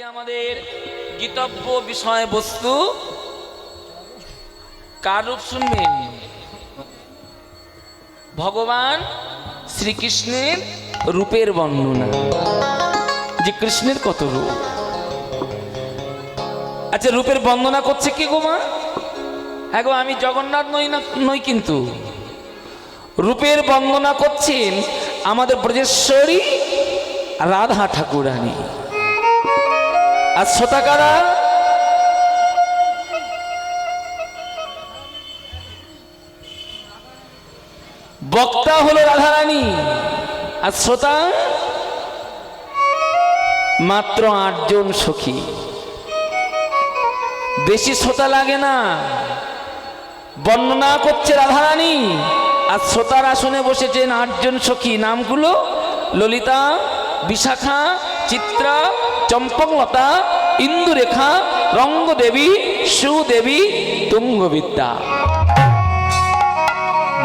আজকে আমাদের গীতব্য বিষয়বস্তু কার রূপ শুনবেন? ভগবান শ্রীকৃষ্ণের রূপের বর্ণনা, যে কৃষ্ণের কত রূপ। আচ্ছা, রূপের বর্ণনা করছে কে গো মা? হ্যাঁ গো, আমি জগন্নাথ নই কিন্তু রূপের বর্ণনা করছেন আমাদের ব্রজেশ্বরী রাধা ঠাকুরানী। আর শ্রোতাকারা বক্তা হলো রাধারানী, আর শ্রোতা মাত্র 8 জন সখী। বেশি শ্রোতা লাগে না। বর্ণনা করছে রাধারানী, আর শ্রোতার আসনে বসেছেন 8 জন সখী। নামগুলো ললিতা, বিশাখা, চিত্রা, চম্পকলতা, ইন্দুরেখা, রঙ্গদেবী, সুদেবী, তুঙ্গবিদ্যা।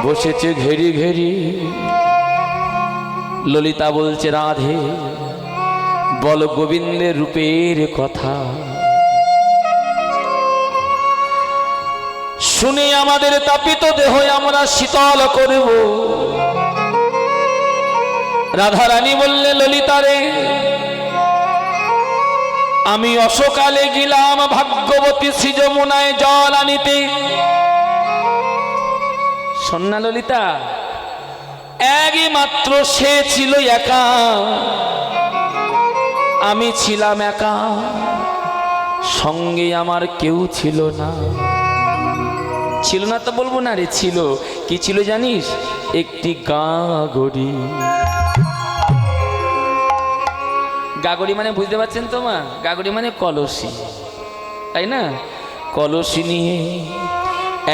বসেছে ঘেরি ঘেরি। ললিতা বলছে, রাধে বল গোবিন্দের রূপের কথা, শুনে আমাদের তাপিত দেহ আমরা শীতল করব। রাধারানী বললে, ললিতারে আমি অসকালে গেলাম ভাগ্যবতী শ্রী যমুনায় জল আনিতে। সন্না ললিতা, একই মাত্র সে ছিল একা, আমি ছিলাম একা, সঙ্গে আমার কেউ ছিল না। ছিল না তো বলবো না রে, ছিল। কি ছিল জানিস? একটি গাগরি। গাগরি মানে বুঝতে পারছেন তো মা? গাগরি মানে কলসি, তাই না? কলসি নিয়ে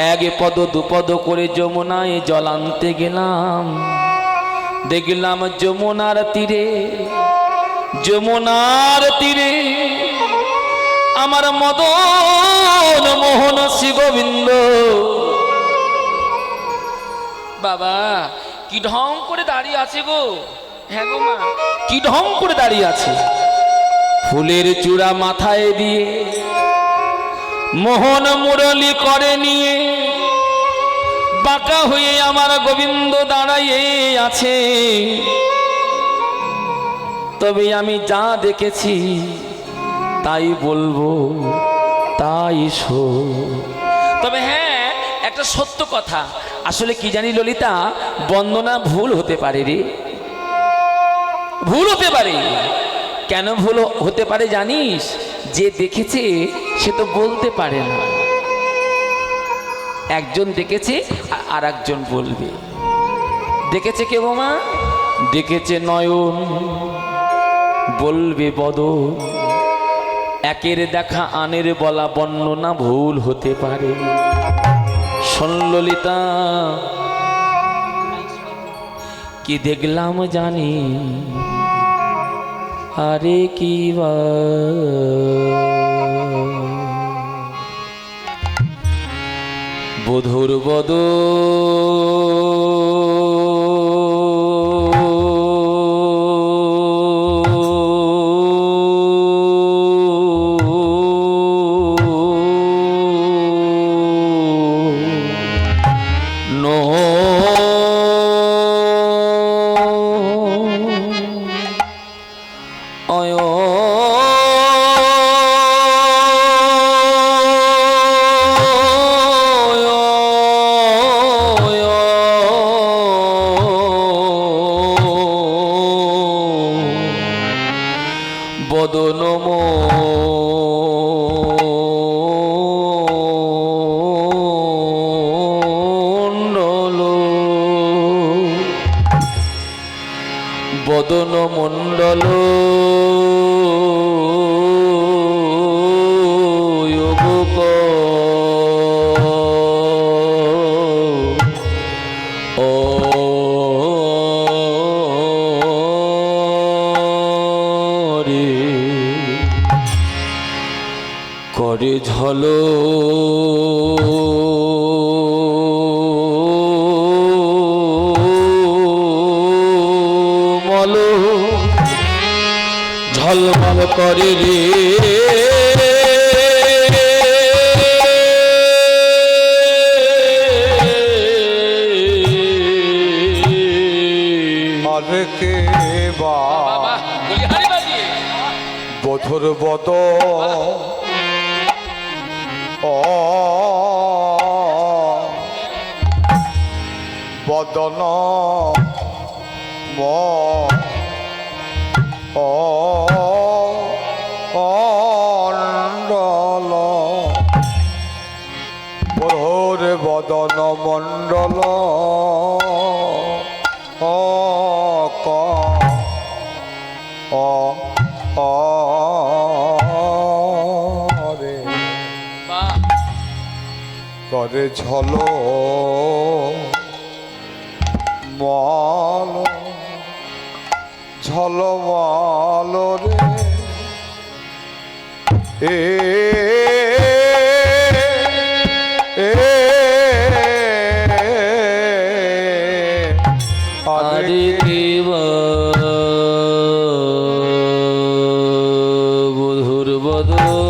1 পদ 2 পদ করে যমুনায় জল আনতে গেলাম। দেখলাম যমুনার তীরে, যমুনার তীরে আমার মদন মোহন শ্রী গোবিন্দ। বাবা কি ঢং করে দাঁড়িয়ে আছে গো। হ্যাঁ গো মা, কি ঢং করে দাঁড়িয়ে আছে। ফুলের চূড়া মাথায় দিয়ে মোহন মুরলি করে নিয়ে বাঁকা হয়ে আমার গোবিন্দ দাঁড়াইয়ে আছে। তবে আমি যা দেখেছি তাই বলবো, তাই শো। তবে হ্যাঁ, একটা সত্য কথা, আসলে কি জানি ললিতা, বন্দনা ভুল হতে পারে রে, ভুল হতে পারে। কেন ভুল হতে পারে জানিস? যে দেখেছে সে তো বলতে পারে না। একজন দেখেছে আর একজন বলবে। দেখেছে কে বোমা? দেখেছে নয়ন, বলবে বদন। একের দেখা আনের বলা বর্ণনা ভুল হতে পারে। শোন ললিতা, কি দেখলাম জানি? আরে কি বা বধুর বদন মণ্ডল, বদন মণ্ডল করে ঝলো মল ঝলমল করে রে কে বা বধুর বদ বদন মণ্ডল বধুর বদন মণ্ডল করে ঝলো মল ঝলমল রে আরে কেবা বধুর বদন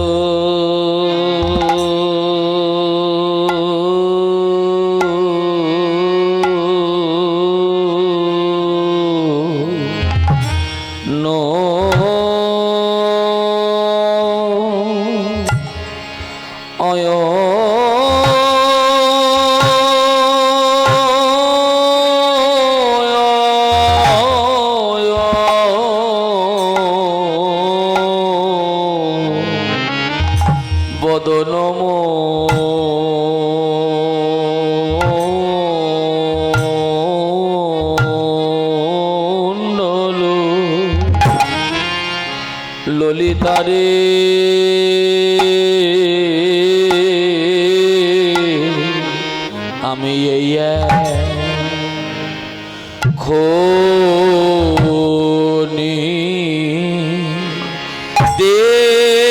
ললিতারে আমি এই খনি দেখে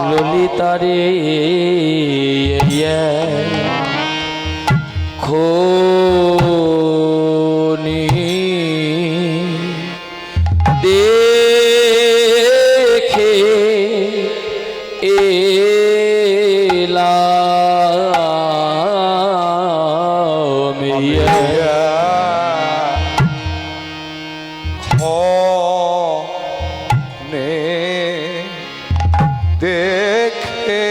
ললিতারে খনি দেখে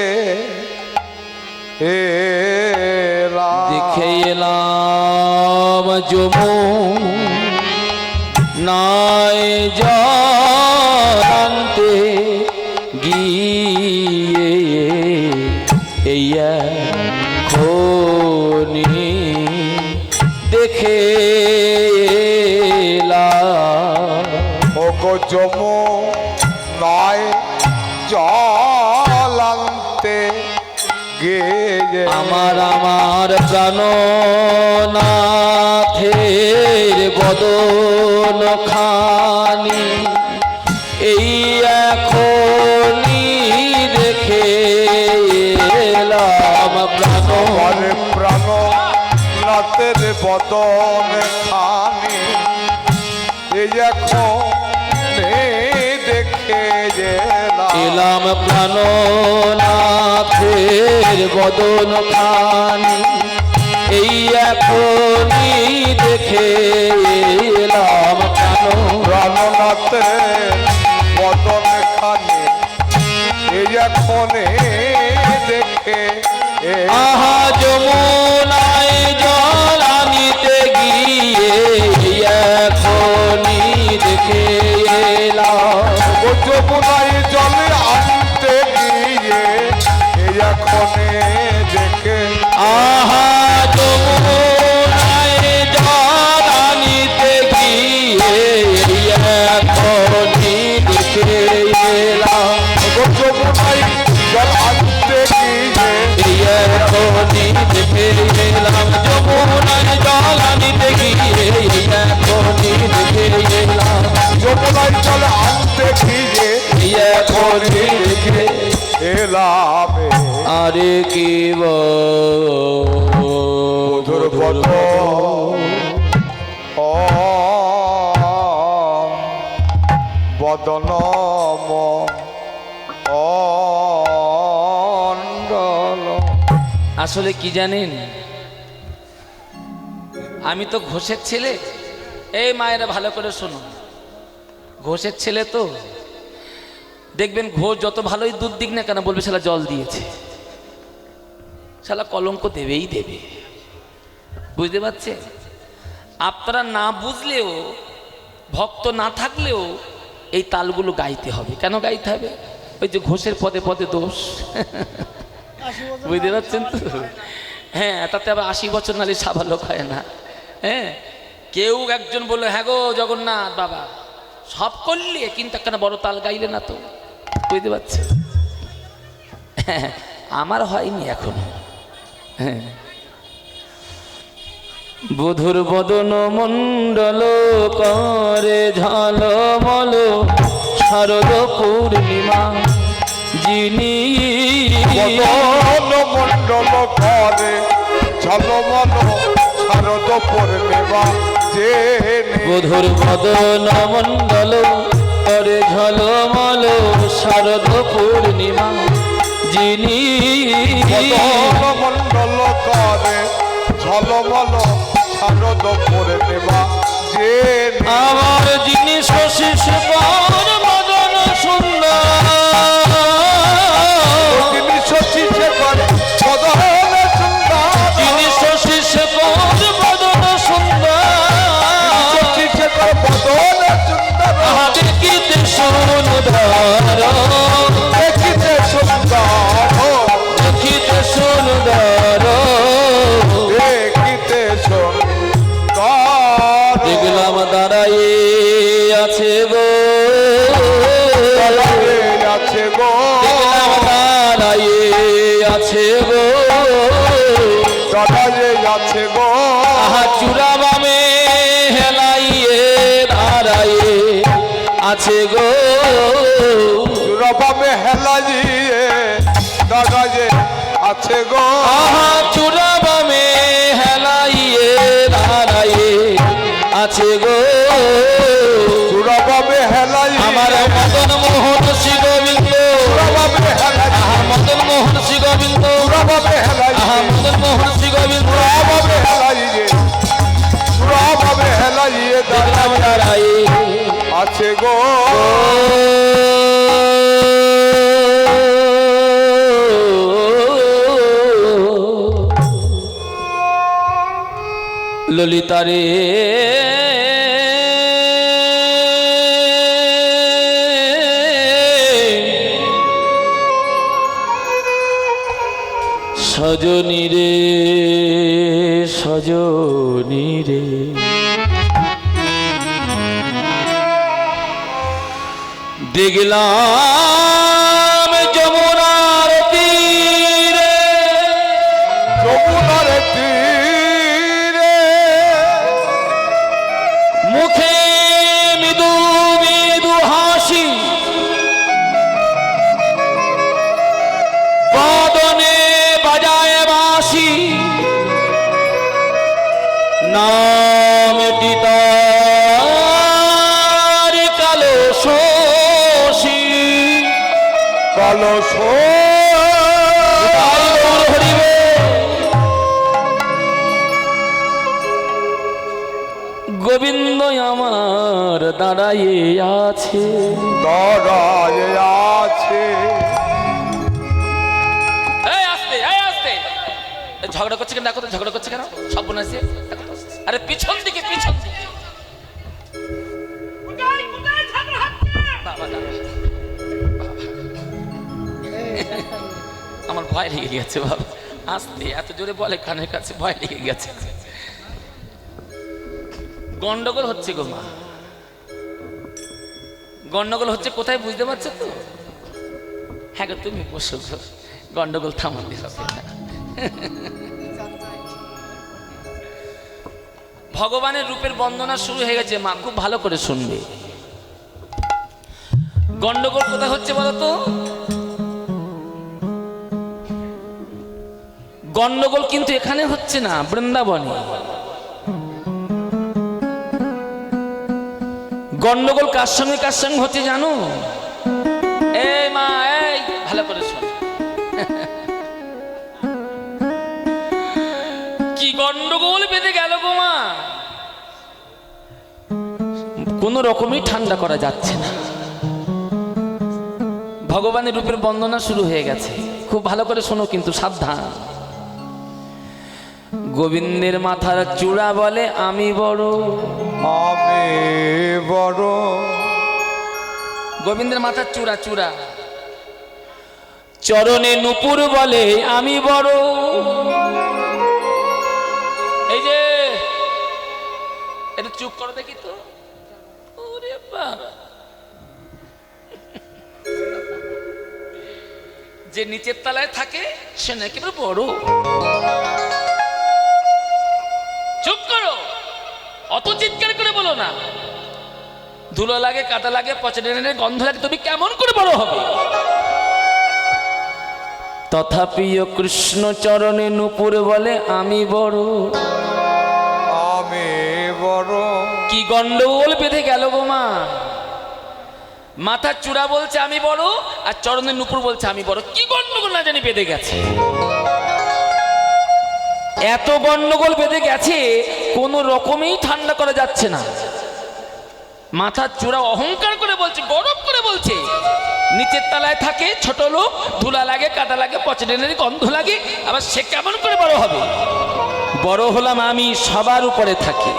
এলাম দেখে এলাম যমুনায় জানতে গিয়ে এই খনি দেখে এলাম ওগো যমুনায় জলান্তে গিয়ে আমার প্রাণনাথের বদন খানি এই এখনি দেখে এলাম প্রাণনাথের বদন খানি এই এখনি দেখে এলাম প্রাণনাথের বদন খানি এই এখনি দেখে এলাম প্রাণনাথের বদন খানি এই এখনি দেখে আহা যমুনায় জল আনিতে গিয়ে এখনি দেখে এলাম যমুনায় জলে আনতে গিয়ে এখনে দেখে আহা যমুনায় জল আনিতে গিয়ে এখনি দেখে এলাম যমুনায় জল আনতে গিয়ে এখন আরে কি মধুর পদ বদনম অণ্ডল। আসলে কি জানেন, আমি তো ঘোষের ছেলে। এই মায়েরা ভালো করে শোনো, ঘোষের ছেলে তো দেখবেন ঘোষ যত ভালোই দুধ দিক না কেন বলবে শালা জল দিয়েছে, শালা কলঙ্ক দেবেই দেবে। বুঝতে পারছে? আপনারা না বুঝলেও, ভক্ত না থাকলেও এই তালগুলো গাইতে হবে। কেন গাইতে হবে? ওই যে ঘোষের পদে পদে দোষ। বুঝতে পারছেন তো? হ্যাঁ, তাতে আবার 80 বছর নালে সাবালক হয় না। হ্যাঁ, কেউ একজন বললো হ্যাঁ গো জগন্নাথ বাবা সব করলে, কিন্তু একটা বড় তাল গাইলে না তো। বুঝতে পারছে? হ্যাঁ, আমার হয়নি এখনো। হ্যাঁ, বধুর বদন মণ্ডল করে ঝলমল শারদ পূর্ণিমা, যিনি বদন মণ্ডল করে ঝলমল শারদ পূর্ণিমা, যে বধুর বদন মণ্ডল করে ঝলমল শারদ পূর্ণিমা, যিনি বদন মণ্ডল করে ঝলমল শারদ পূর্ণিমা, যে আমার যিনি শশীষ পর মদন সুন্দর, যিনি শশীষ করে বদন সুন্দর, যিনি শশীষ পর মদন সুন্দর, শশীষ করে বদন সুন্দর, দেখিতে সুন্দর, দেখিতে সুন্দর, দেখিতে সুন্দর, দেখিতে সুন্দর, দেখলাম দাঁড়াই আছে গো, দাঁড়ায়ে আছে গো, দেখলাম দাঁড়াই আছে গো, দাঁড়ায়ে আছে গো, আহা চূড়া বামে হেলাইয়ে দাঁড়াইয়ে আছে গো, রবামে হেলাইয়ে দাঁড়ায়ে আছে গো, আহা চূড়া বামে হেলাইয়ে দাঁড়াইয়ে আছে গো, রবামে হেলাইয়ে আমার মদন মোহন শ্রী গোবিন্দ, রবামে হেলাইয়ে, আহা মদন মোহন শ্রী গোবিন্দ, রবামে আহা হেলাইয়ে, মদন মোহন শ্রী গোবিন্দ, রবামে হেলাইয়ে, রবামে হেলাইয়ে দেখলাম দাঁড়াইয়ে আছে গো, ললিতারে সজনী রে সজনী রে, দেখলাম যমুনার তীরে, যমুনার তীরে মুখে মৃদু মৃদু হাসি, বদনে বাজায় বাঁশি, নামটি তার কালো শশী, কালো হরিবে গোবিন্দ আমার দাঁড়াইয়ে আছে, দাঁড়ায়ে আছে, এই আস্তে এই আস্তে, ঝগড়া করছে কেন? দেখো তো ঝগড়া করছে কেন? সব বোন আছে, আরে পিছন দিকে পিছন দিকে। বাবা, বাবা। আমার ভয় লেগে গেছে বাবা, আস্তে এত জোরে বলে কানের কাছে, ভয় লেগে গেছে। গন্ডগোল হচ্ছে গো মা, গন্ডগোল হচ্ছে কোথায় বুঝতে পারছো তো? হ্যাঁ গো তুমি বসো গো, গন্ডগোল থামাতে হবে না। ভগবানের রূপের বন্দনা শুরু হয়ে গেছে মা, খুব ভালো করে শুনবে। গন্ডগোল কোথায় হচ্ছে বলো তো? গন্ডগোল কিন্তু এখানে হচ্ছে না, বৃন্দাবনে। গন্ডগোল কার সঙ্গে হচ্ছে জানো? এই মা, এই ভালো করে শোন। কি গন্ডগোল বেঁধে গেল গো মা, কোন রকমই ঠান্ডা করা যাচ্ছে না। ভগবানের রূপের বন্দনা শুরু হয়ে গেছে। খুব ভালো করে শোনো কিন্তু, সাবধান। গোবিন্দের মাথার চূড়া বলে আমি বড়, আমি বড়। গোবিন্দের মাথার চূড়া চূড়া। চরণে নূপুর বলে আমি বড়। এই যে একটু চুপ করো দেখি তো। ওরে বাবা, যে নিচের তলায় থাকে সে নাকি বড়। চুপ করো, অত চিৎকার করে বলো না। ধুলো লাগে, কাদা লাগে, পচা ডেনের গন্ধ লাগে, তুমি কেমন করে বড় হবে? তথাপি কৃষ্ণ চরণে নূপুর বলে আমি বড়, আমি বড়। কি গন্ডগোল বেঁধে গেল গো মা। মাথার চূড়া বলছে আমি বড়, আর চরণের নূপুর বলছে আমি বড়। কি গন্ডগোল না জানি বেঁধে গেছে। এত গন্ডগোল বেঁধে গেছে, কোনো রকমেই ঠান্ডা করা যাচ্ছে না। মাথার চূড়া অহংকার করে বলছে, গৌরব করে বলছে, নিচের তলায় থাকে, ছোট লোক, ধুলা লাগে, কাদা লাগে, পচা ডেনের গন্ধ লাগে, আবার সে কেমন করে বড় হবে? বড় হলাম আমি, সবার উপরে থাকি।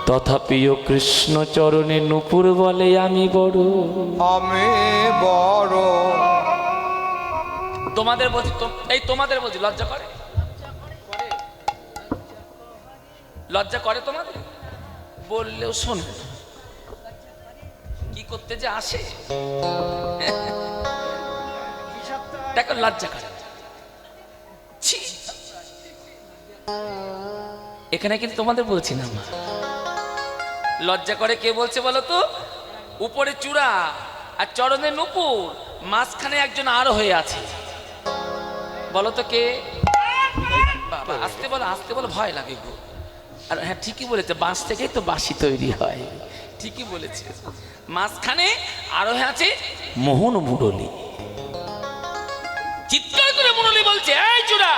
তথাপিও কৃষ্ণ চরণে নূপুর বলে আমি বড়, আমি বড়। তোমাদের বলছি, এই তোমাদের বলছি, লজ্জা করে? লজ্জা করে তোমাদের? বললেও শোনো, কি করতে যে আসে। দেখো লজ্জা করে। ছি, এখানে কিন্তু তোমাদের বলছি না মা। লজ্জা করে কে বলছে বলো তো? উপরে চূড়া আর চরণে নূপুর, মাঝখানে একজন আরো হয়ে আছে। বলো তো কে? বাবা আসতে বলো, আসতে বলো, ভয় লাগে গো। আর হ্যাঁ, ঠিকই বলেছে, বাঁশ থেকেই তো বাঁশি তৈরি হয়। ঠিকই বলেছে। মাঝখানে আরো হয়ে আছে মোহন মুরলী। চিৎকার করে মুরলী বলছে, এই চূড়া,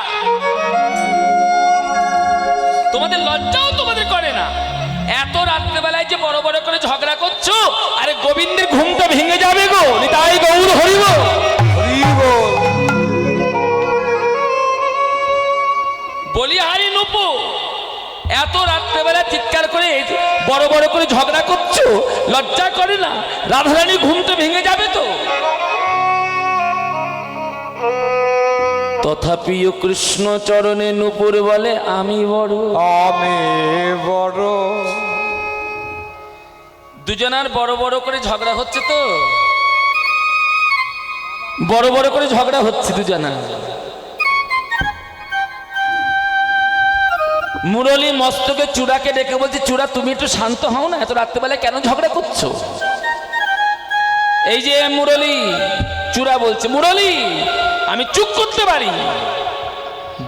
তোমাদের লজ্জাও তোমাদের করে না? এত রাত্রেবেলায় যে বড় বড় করে ঝগড়া করছো, আরে গোবিন্দের ঘুমটা ভেঙে যাবে গো। তাই গৌর হরিব হরিব। বলি হারি নুপু, এত রাত্রেবেলা চিৎকার করে বড় বড় করে ঝগড়া করছো, লজ্জা করে না? রাধারানী ঘুমটা ভেঙে যাবে তো। তথাপিও কৃষ্ণ চরণে নূপুর বলে আমি বড়, আমি বড়। দুজনার বড় বড় করে ঝগড়া হচ্ছে তো, বড় বড় করে ঝগড়া হচ্ছে দুজনা। মুরলী মস্তকে চূড়াকে ডেকে বলছে, চূড়া তুমি একটু শান্ত হও না, এত রাত্রেবেলায় কেন ঝগড়া করছো? এই যে মুরলী, চূড়া বলছে, মুরলী আমি চুপ করতে পারি,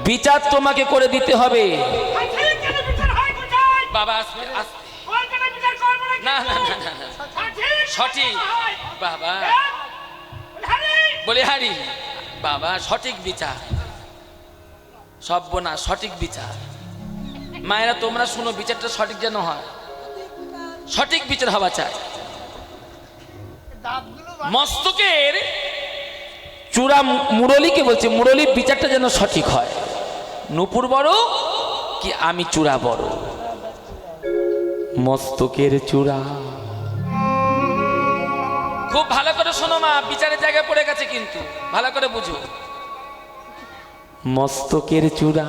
বিচার তোমাকে করে দিতে হবে। বাবা আসবে, না না না না না, সঠিক বাবা, বলে হারি বাবা, সঠিক বিচার, সর্বনাশ, সঠিক বিচার। মায়েরা তোমরা শুনো, বিচারটা সঠিক যেন হয়, সঠিক বিচার হওয়া চাই। মস্তকের চূড়া মুরলীকে বলছে, মুরলী বিচারটা যেন সঠিক হয়। নূপুর বড় কি আমি চূড়া বড়? মস্তকের চূড়া। খুব ভালো করে শোনো মা, বিচারের জায়গায় পড়ে গেছে কিন্তু, ভালো করে বুঝো। মস্তকের চূড়া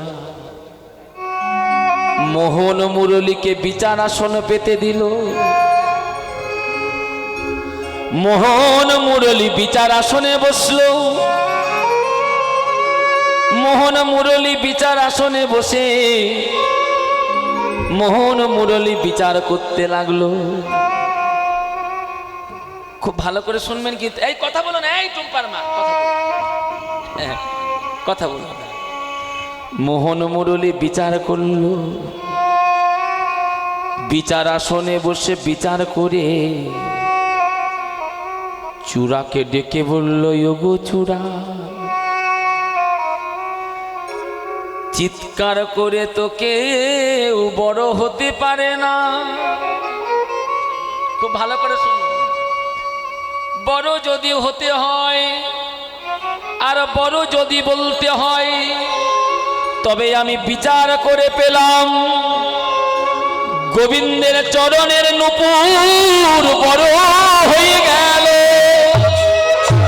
মোহন মুরলীকে বিচার আসন পেতে দিল। মোহন মুরলী বিচার আসনে বসলো। মোহন মুরলী বিচার আসনে বসে মোহন মুরলী বিচার করতে লাগলো। খুব ভালো করে শুনবেন কিন্তু, এই কথা বলো না, এই টুম্পার মা কথা বলো। কথা বলো না। মোহন মুরলী বিচার করল, বিচার আসনে বসে বিচার করে চূড়াকে ডেকে বলল, ওগো চূড়া, চিৎকার করে তো কেউ বড় হতে পারে না। খুব ভালো করে শুনুন, বড় যদি হতে হয় আর বড় যদি বলতে হয়, তবে আমি বিচার করে পেলাম গোবিন্দের চরণের নূপুর বড় হয়ে গেল,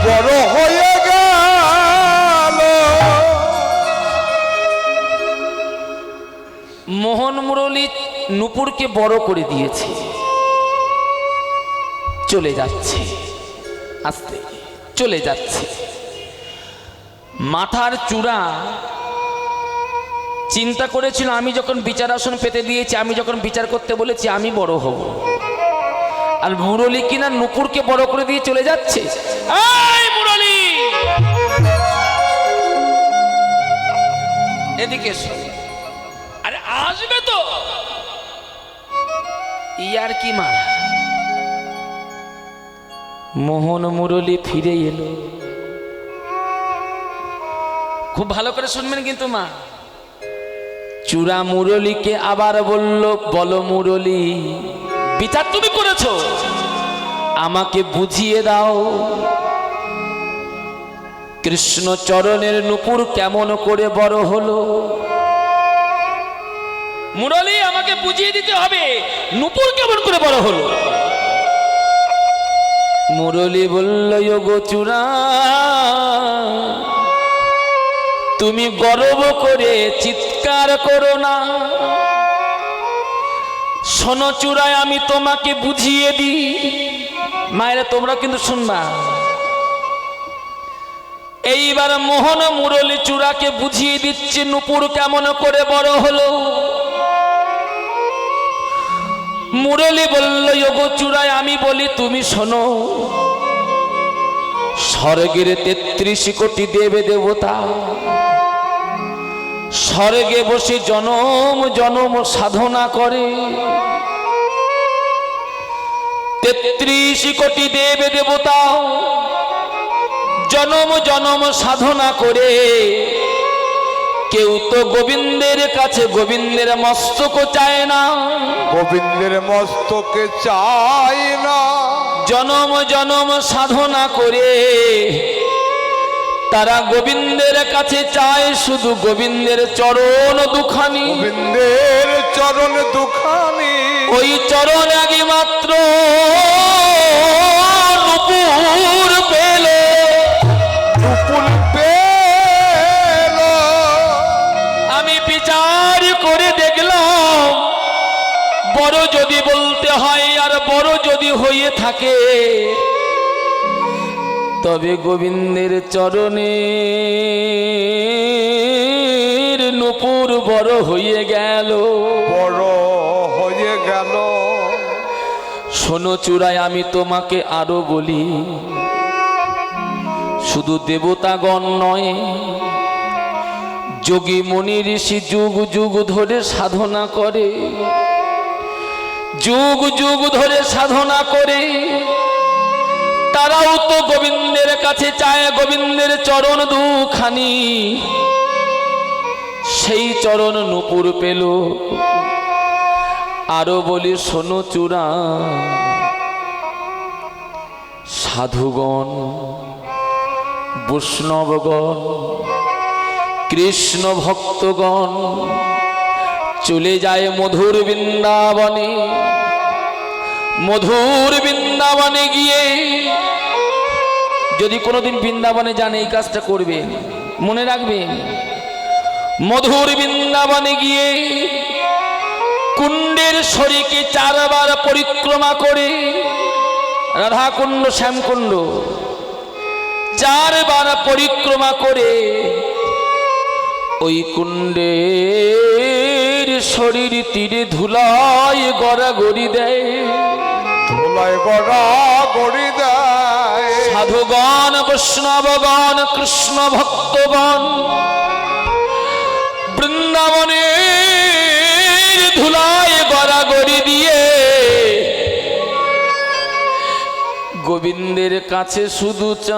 বড় হয়ে গেল। মোহন মুরলী নূপুরকে বড় করে দিয়েছে, চলে যাচ্ছে, আস্তে চলে যাচ্ছে। মাথার চূড়া চিন্তা করেছিল, আমি যখন বিচার আসন পেতে দিয়েছি, আমি যখন বিচার করতে বলেছি, আমি বড় হব। আর মুরলী কিনা নূপুরকে বড় করে দিয়ে চলে যাচ্ছে। এই মুরলী, এদিকে এসো। আরে আসবে তো, ইয়ার কি মারা। মোহন মুরলী ফিরে এলো। খুব ভালো করে শুনবেন কিন্তু মা। চূড়া মুরলীকে আবার বলল, বলো মুরলী, বিচার তুমি করেছো, আমাকে বুঝিয়ে দাও কৃষ্ণ চরণের নূপুর কেমন করে বড় হলো। মুরলী, আমাকে বুঝিয়ে দিতে হবে নূপুর কেমন করে বড় হলো। মুরলী বলল, ওগো চূড়া, তুমি গর্ব করে চিৎকার করো না। শোনো চূড়ায়, আমি তোমাকে বুঝিয়ে দিই। মায়েরা তোমরা কিন্তু শুনবা। এইবার মোহন মুরলী চূড়াকে বুঝিয়ে দিচ্ছে নূপুর কেমন করে বড় হলো। মুরলী বলল, ওগো চূড়ায়, আমি বলি তুমি শোনো। স্বর্গের ৩৩ কোটি দেবে দেবতা স্বর্গে বসে জনম জনম সাধনা করে। ৩৩ কোটি দেবে দেবতা জনম জনম সাধনা করে কেউ তো গোবিন্দের কাছে গোবিন্দের মস্তক চায় না, গোবিন্দের মস্তকে চাই না। জনম জনম সাধনা করে তারা গোবিন্দের কাছে চায় শুধু গোবিন্দের চরণ দুখানি, গোবিন্দের চরণ দুখানি। ওই চরণ আগে মাত্র নূপুর পেল, নূপুর পেল। আমি বিচার করে দেখলাম বড় যদি বলতে হয় আর বড় যদি হয়ে থাকে তবে গোবিন্দের চরণের নূপুর বড় হয়ে গেল, বড় হয়ে গেল। শোনো চূড়ায়, আমি তোমাকে আরো বলি, শুধু দেবতাগণ নয়, যোগী মুনি ঋষি যুগ যুগ ধরে সাধনা করে, যুগ যুগ ধরে সাধনা করে তারাও তো গোবিন্দের কাছে চায় গোবিন্দের চরণ দুখানি। সেই চরণ নূপুর পেল। আরো বলি, শোনো চূড়া, সাধুগণ, বৈষ্ণবগণ, কৃষ্ণ ভক্তগণ চলে যায় মধুর বৃন্দাবনে। মধুর বৃন্দাবনে গিয়ে যদি কোনোদিন বৃন্দাবনে যান এই কাজটা করবেন, মনে রাখবেন। মধুর বৃন্দাবনে গিয়ে কুণ্ডের শরীকে 4 বার পরিক্রমা করে, রাধাকুণ্ড শ্যামকুণ্ড 4 বার পরিক্রমা করে ওই কুণ্ডের শরীর তীরে ধুলায় গড়াগড়ি দেয়, ধুলায় গড়াগড়ি দেয়। সাধুগণ, বৈষ্ণবগণ, কৃষ্ণ ভক্তগণ গোবিন্দের কাছে শুধু চাই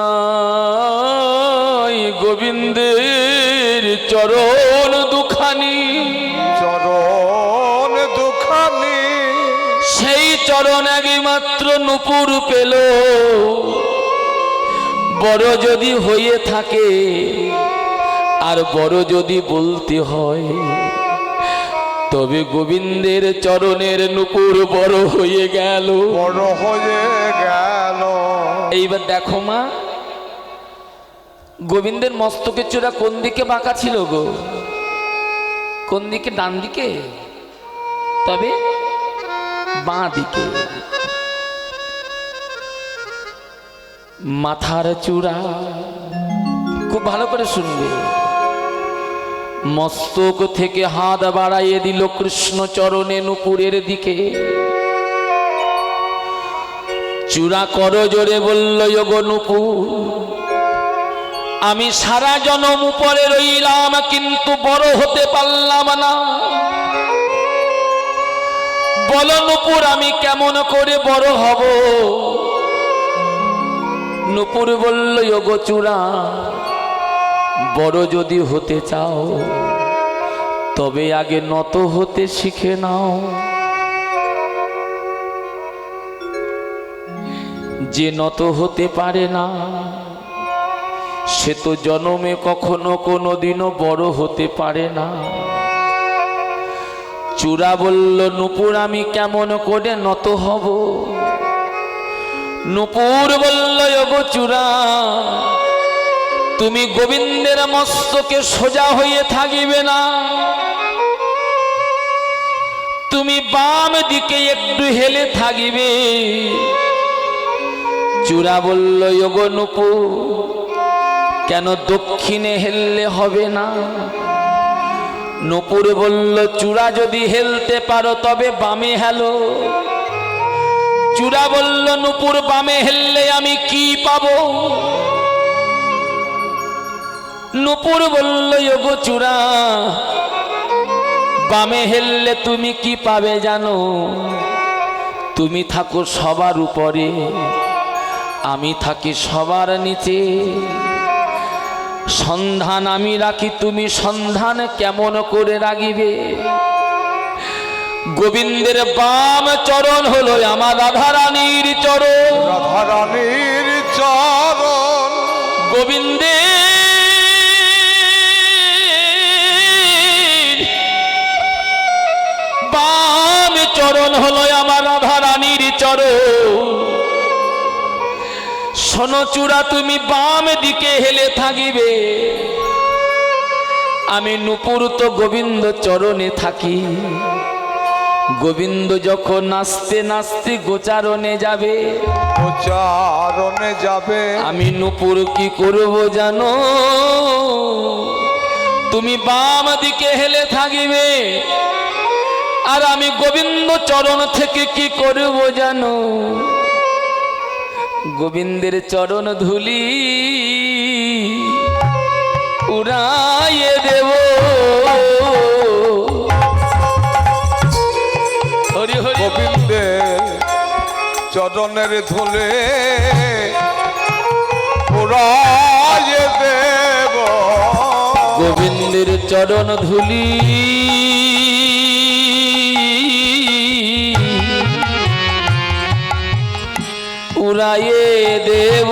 গোবিন্দের চরণ দুখানি, চরণ দুখানি। সেই চরণ একমাত্র নূপুর পেল। বড় যদি হয়ে থাকে আর বড় যদি বলতে হয়, তবে গোবিন্দের চরণের নূপুর বড় হয়ে গেল, বড় হয়ে গেল। এইবার দেখো মা, গোবিন্দের মস্তকের চূড়া কোন দিকে বাঁকা ছিল গো? কোন দিকে? ডান দিকে, তবে বাঁ দিকে। মাথার চূড়া খুব ভালো করে শুনবে, মস্তক থেকে হাত বাড়াইয়ে দিল কৃষ্ণ চরণে নূপুরের দিকে। চূড়া করো জোরে, বলল ওগো নূপুর, আমি সারা জনম উপরে রইলাম কিন্তু বড় হতে পারলাম না। বলো নূপুর আমি কেমন করে বড় হব? নূপুর বলল ওগো চূড়া, বড় যদি হতে চাও তবে আগে নত হতে শিখে নাও। যে নত হতে পারে না সে তো জন্মে কখনো কোনোদিনও বড় হতে পারে না। চূড়া বলল নূপুর আমি কেমন করে নত হব? নূপুর বলল ওগো চূড়া, তুমি গোবিন্দের মস্তকে সোজা হয়ে থাকিবে না, তুমি বাম দিকে একটু হেলে থাকিবে। চূড়া বলল ওগো নূপুর কেন দক্ষিণে হেললে হবে না? নূপুর বলল চূড়া যদি হেলতে পারো তবে বামে হেলো। চূড়া বলল নূপুর বামে হেললে আমি কি পাবো? নূপুর বলল ওগো চূড়া, বামে হেললে তুমি কি পাবে জানো? তুমি থাকো সবার উপরে, আমি থাকি সবার নিচে। সন্ধান আমি রাখি, তুমি সন্ধান কেমন করে রাখিবে? গোবিন্দের বাম চরণ হলো আমার রাধারানীর চরণ, রাধারানীর চরণ। গোবিন্দের বাম চরণ হলো আমার রাধারানীর চরণ। শোনো চূড়া তুমি বাম দিকে হেলে থাকিবে, আমি নূপুর তো গোবিন্দ চরণে থাকি। গোবিন্দ যখন নাচতে নাচতে গোচারণে যাবে, গোচারণে যাবে, আমি নূপুর কি করব জানো? তুমি বাম দিকে হেলে থাকিবে আর আমি গোবিন্দ চরণ থেকে কি করব জানো? গোবিন্দের চরণ ধুলি উড়াইয়ে দেব। হরি হরি। গোবিন্দের চরণের ধুলে উড়াইয়ে দেব। গোবিন্দের চরণ ধুলি উড়াইয়ে দেব।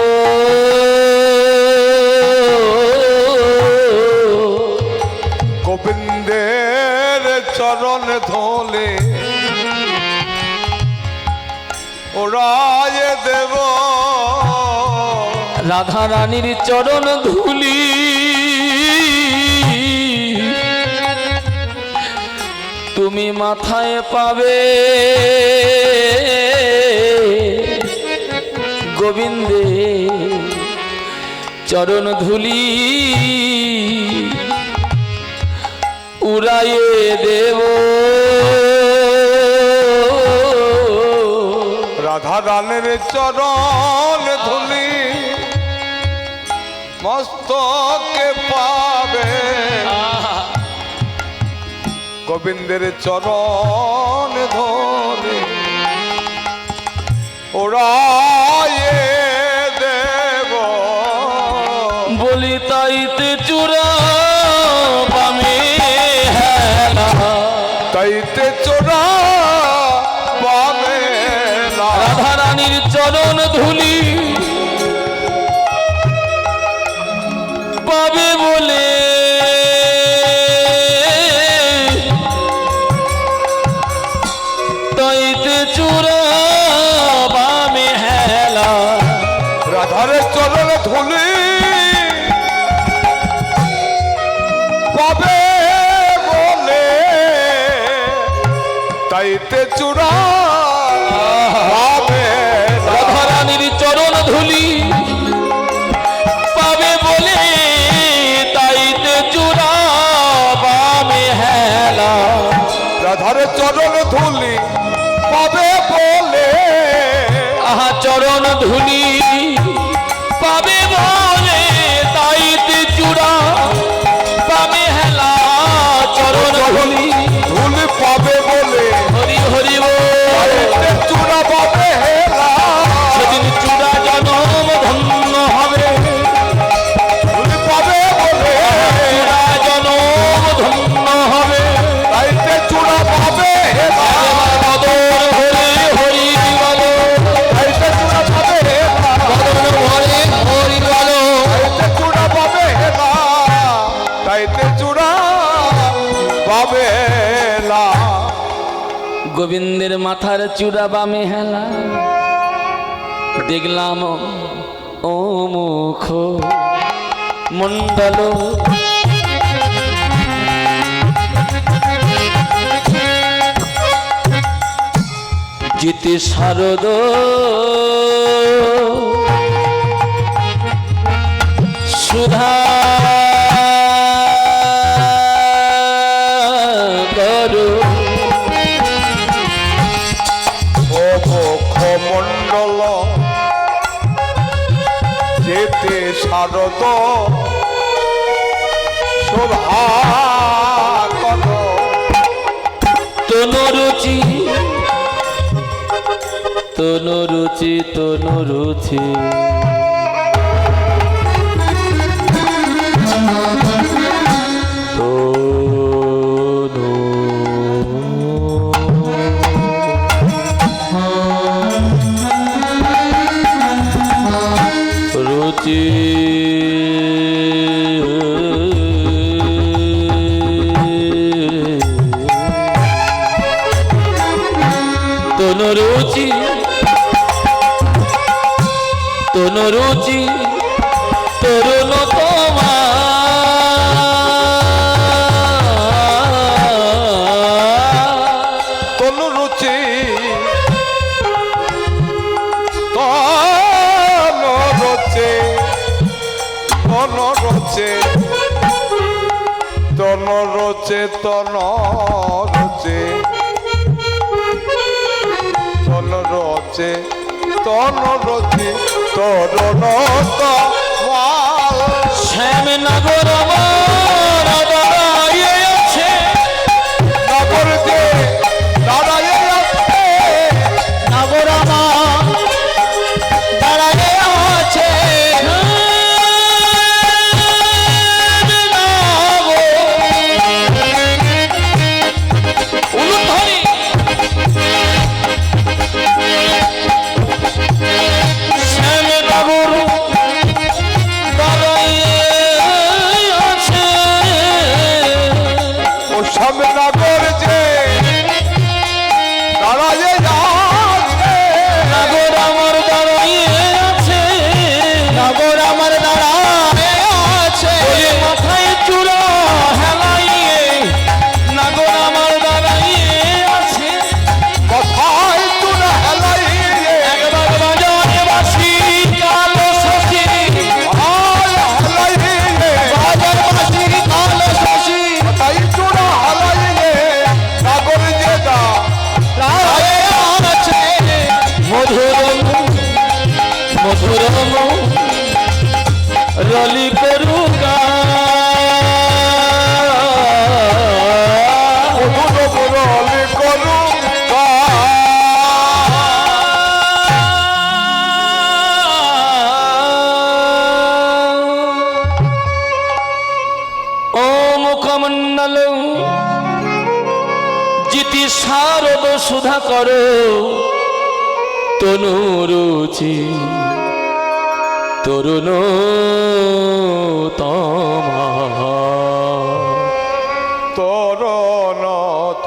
গোবিন্দের চরণ ধুলে উড়াইয়ে দেব। রাধা রানীর চরণ ধুলি তুমি মাথায় পাবে। গোবিন্দে চরণ ধুলি উড়াইয়ে দেব। রাধা রানীর চরণ ধুলি মস্তকে পাবে। গোবিন্দের চরণ ধুলি উড়াইয়ে তাইতে চোরা পাবে না। রাধা রানীর চরণ ধুলি পাবে বলে তাইতে চূড়া বামে হেলা। রাধারে চরণ ধুলি পাবে বলে তাইতে চূড়া পাবে না। রাধা রানীর চরণ ধুলি পাবে বলে তাইতে চূড়া বামে হেলা। রাধারে চরণ ধুলি পাবে বলে আহা চরণ ধুলি পাবে বলে তাইতে চূড়া পাবে হেলা। চরণ ধুলি ধুলি পাবে বলে হরি হরি বল। তাইতে চূড়া পাবে হেলা। সেদিন চূড়া জনম ধন্য হবে। ধুলি পাবে বলে চূড়া জনম ধন্য হবে। তাইতে চূড়া পাবে হেলা। বদন হরি হরি বল। তাইতে চূড়া পাবে হেলা। বদন হরি হরি বল। তাইতে চূড়া পাবে হেলা। তাইতে চূড়া পাবে হেলা। গোবিন্দের মাথার চূড়া বামে হেলা। দেখলাম ও মুখ মণ্ডল জিতে শারদ সুধা করো। ও মুখমণ্ডল যেতে শারদ শোভা কর। তনুরুচি তনুরুচি তনুরুচি রুচি তনুরুচি তনুরুচি তরুণ তনুরুচি তনুরুচি তনুরুচি তনুরুচি তনুরুচি তনুরুচি তনুরুচি তরুণ শ্যাম নগর আমার দাঁড়িয়ে আছে। নগর যে দাঁড়াইয়ে আছে। নগর আমার দাঁড়িয়ে আছে। উলুধ্বনি শ্যাম নগর দাঁড়িয়ে আছে। ও শ্যামনগর যে দাঁড়াইয়ে আছে। নগর আমার দাঁড়িয়ে আছে। নগর আমার দাঁড়িয়ে আছে। মাথায় চূড়া হেলাইয়ে নগর আমার দাঁড়িয়ে আছে। কথায় চূড়া হেলাইয়ে একবার বাজারে বাঁশি কালো শশী। হেলাইয়ে বাজার বাঁশি কালো শশী। কথায় চূড়া হেলাইয়ে নগর যে দাঁড়িয়ে আছে। মধুরম মধুরম রলি করুগা। মধুর মুরলি করুগা। ও মুখমণ্ডল ইতি শারদ সুধা করো তনুরুচি তরুণ তরুণ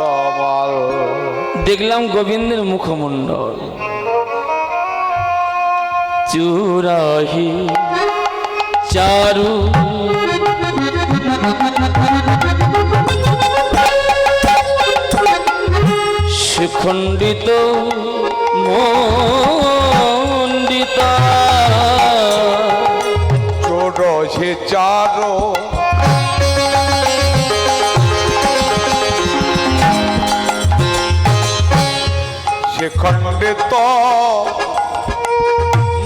তমাল। দেখলাম গোবিন্দের মুখমণ্ডল চুরাহি চারু সুখণ্ডিত মণ্ডিতা চোরসে চারো সে খণ্ডিত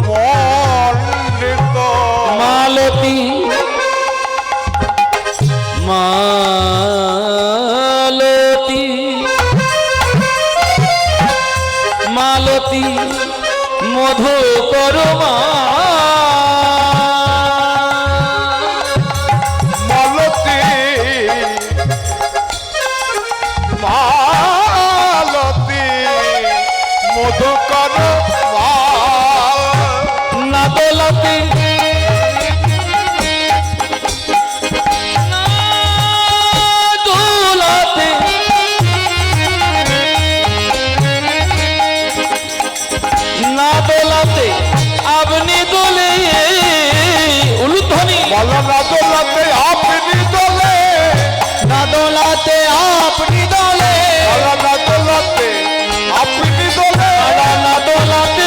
মণ্ডিত মালতী মালতী মালতী মধু করমা মালতী মালতী মধুকর নাদলতী নাদলতী নাদলতে আপনি দোলে উলুধ্বনি বলো নাদলাতে আপনি দোলে নাদলাতে আপনি দোলে বলো নাদলাতে আপনি দোলে নাদলাতে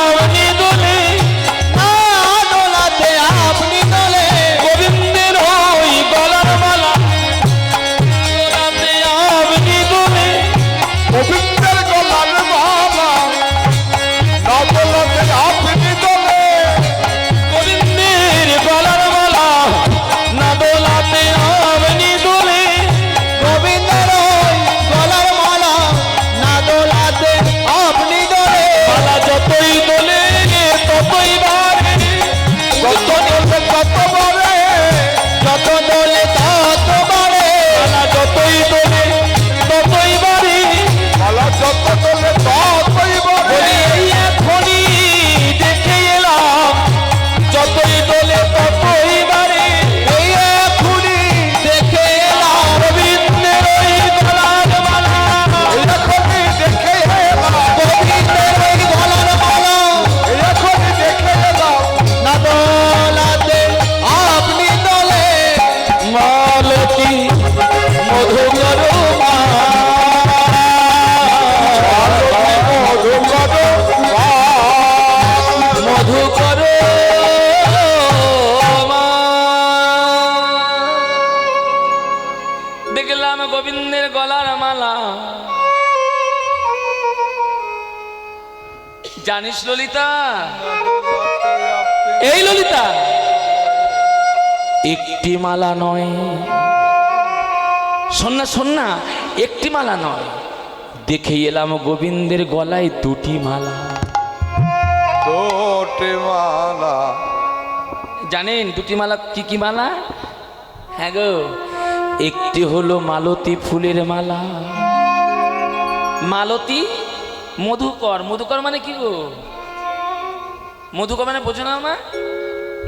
আপনি দোলে নাদলাতে আপনি দোলে গোবিন্দের ওই গলার মালা নাদলাতে আপনি দোলে গোবিন্দের গলার মালা নাদলাতে আপনি দোলে গোবিন্দের গলার মালা নাদলাতে আপনি দোলে গোবিন্দের ওই গলার মালা নাদলাতে আপনি দোলে মালা যতই দোলে ততই বাড়ে যত দোলে তত বাড়ে যত দোলে তত বাড়ে মালা যতই দোলে ততই বাড়ে মালা যত দোলে ততই বাড়ে বলি এই এখনই দেখে এলাম যতই দোলে ততই বাড়ে এই এখনই দেখে এলাম গোবিন্দের ওই গলার মালা এখনই দেখে এলাম গোবিন্দের ওই গলার মালা এখনই দেখে এলাম না দোলাতে আপনি দোলে মালতী মধু করো মা মধুকর মধু করো মা। দেখলাম গোবিন্দের গলার মালা। জানিস ললিতা, এই ললিতা একটি মালা নয়, শোন না শোন না, একটি মালা নয়, দেখে এলাম গোবিন্দের গলায় দুটি মালা। দুটি মালা জানেন দুটি মালা কি কি মালা? হ্যাঁ গো, একটি হলো মালতী ফুলের মালা। মালতী মধুকর, মধুকর মানে কি গো? মধুকর মানে বোঝো না মা?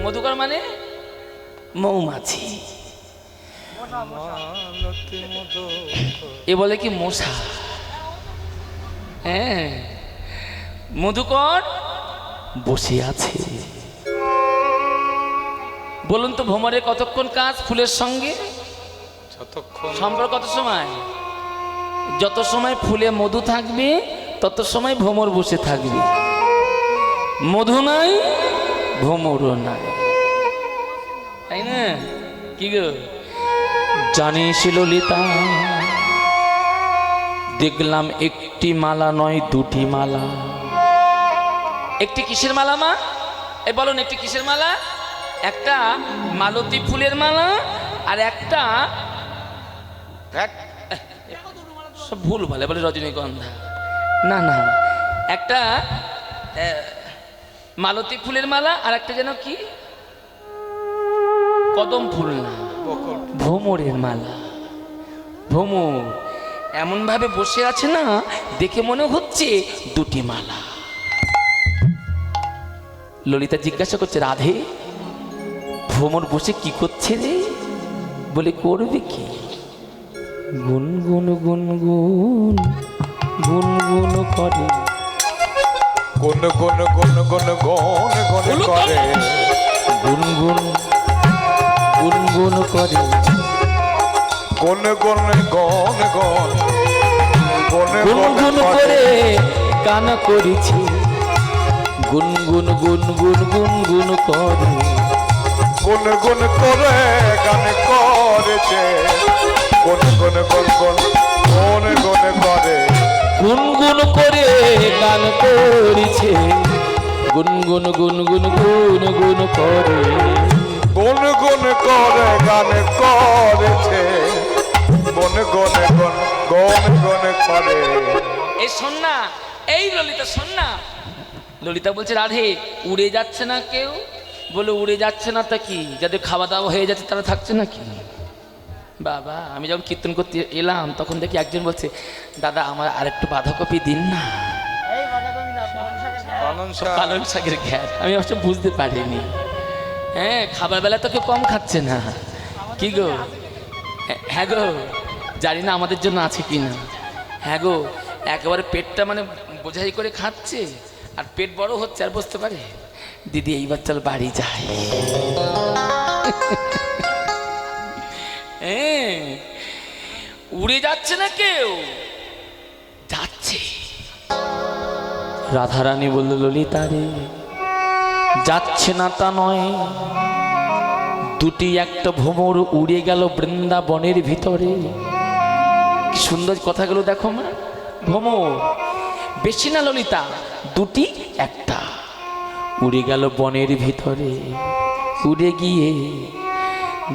মধুকর মানে মৌমাছি, মালতী মধু এ বলে কি মশা। হ্যাঁ, মধুকর বসে আছে। বলুন তো ভ্রমরের কতক্ষণ কাজ ফুলের সঙ্গে? যতক্ষণ সম্পর্ক কত সময়? যত সময় ফুলে মধু থাকবে তত সময় ভ্রমর বসে থাকবে। মধু নাই ভ্রমরও নাই, তাই না? কি গো জানিস ললিতা, দেখলাম একটি মালা নয় দুটি মালা। একটি কিসের মালা মা? এই বলুন একটি কিসের মালা? একটা মালতী ফুলের মালা আর একটা সব ভুল বলে বলে রজনীগন্ধা। না না, একটা মালতী ফুলের মালা আর একটা যেন কি কদম ফুল না, ভ্রমরের মালা। ভ্রমর এমন ভাবে বসে আছে না, দেখে মনে হচ্ছে দুটি মালা। ললিতা জিজ্ঞাসা করছে, রাধে ভ্রমর বসে কি করছে রে? বলে, করবে কি? গুনগুন গুনগুন গুনগুন করে, গুন গুন গুন গুন গুন গুন করে, গুনগুন গুনগুন করে, গুন গুন গুন গুন গুন গুনগুন করে গান করেছে, গুনগুন গুনগুন গুনগুন করে, গুন গুন করে গান করেছে, গুন গুন গুন গুন গুন গুন করে, গুনগুন করে গান করেছে, গুনগুন গুনগুন গুনগুন করে, গুন গুন করে গান করেছে, গুন গুন গুন গুন গুন করে। এই শোন না, এই ললিতা শোন না। ললিতা বলছে, রাধে উড়ে যাচ্ছে না কেউ? বলে, উড়ে যাচ্ছে না তা কি, যাদের খাওয়া দাওয়া হয়ে যাচ্ছে তারা থাকছে নাকি? বাবা, আমি যখন কীর্তন করতে এলাম তখন দেখি একজন বলছে, দাদা আমার আরেকটু বাঁধাকপি দিন না। পালং শাকের ঘ্যাট। আমি অবশ্য বুঝতে পারিনি। হ্যাঁ, খাবার বেলা তো কেউ কম খাচ্ছে না। কি গো? হ্যাঁ গো, জানি না আমাদের জন্য আছে কি না। হ্যাঁ গো, একেবারে পেটটা মানে বোঝাই করে খাচ্ছে আর পেট বড় হচ্ছে আর বুঝতে পারে। দিদি এইবার চল বাড়ি যাই। হ্যাঁ, উড়ে যাচ্ছে না কেউ, যাচ্ছে। রাধারানী বলল, ললিতা রে যাচ্ছে না তা নয়, দুটি একটা ভ্রমর উড়ে গেল বৃন্দাবনের ভিতরে। কি সুন্দর কথাগুলো দেখো মা। ভ্রমর বেশি না ললিতা, দুটি একটা উড়ে গেল বনের ভিতরে। উড়ে গিয়ে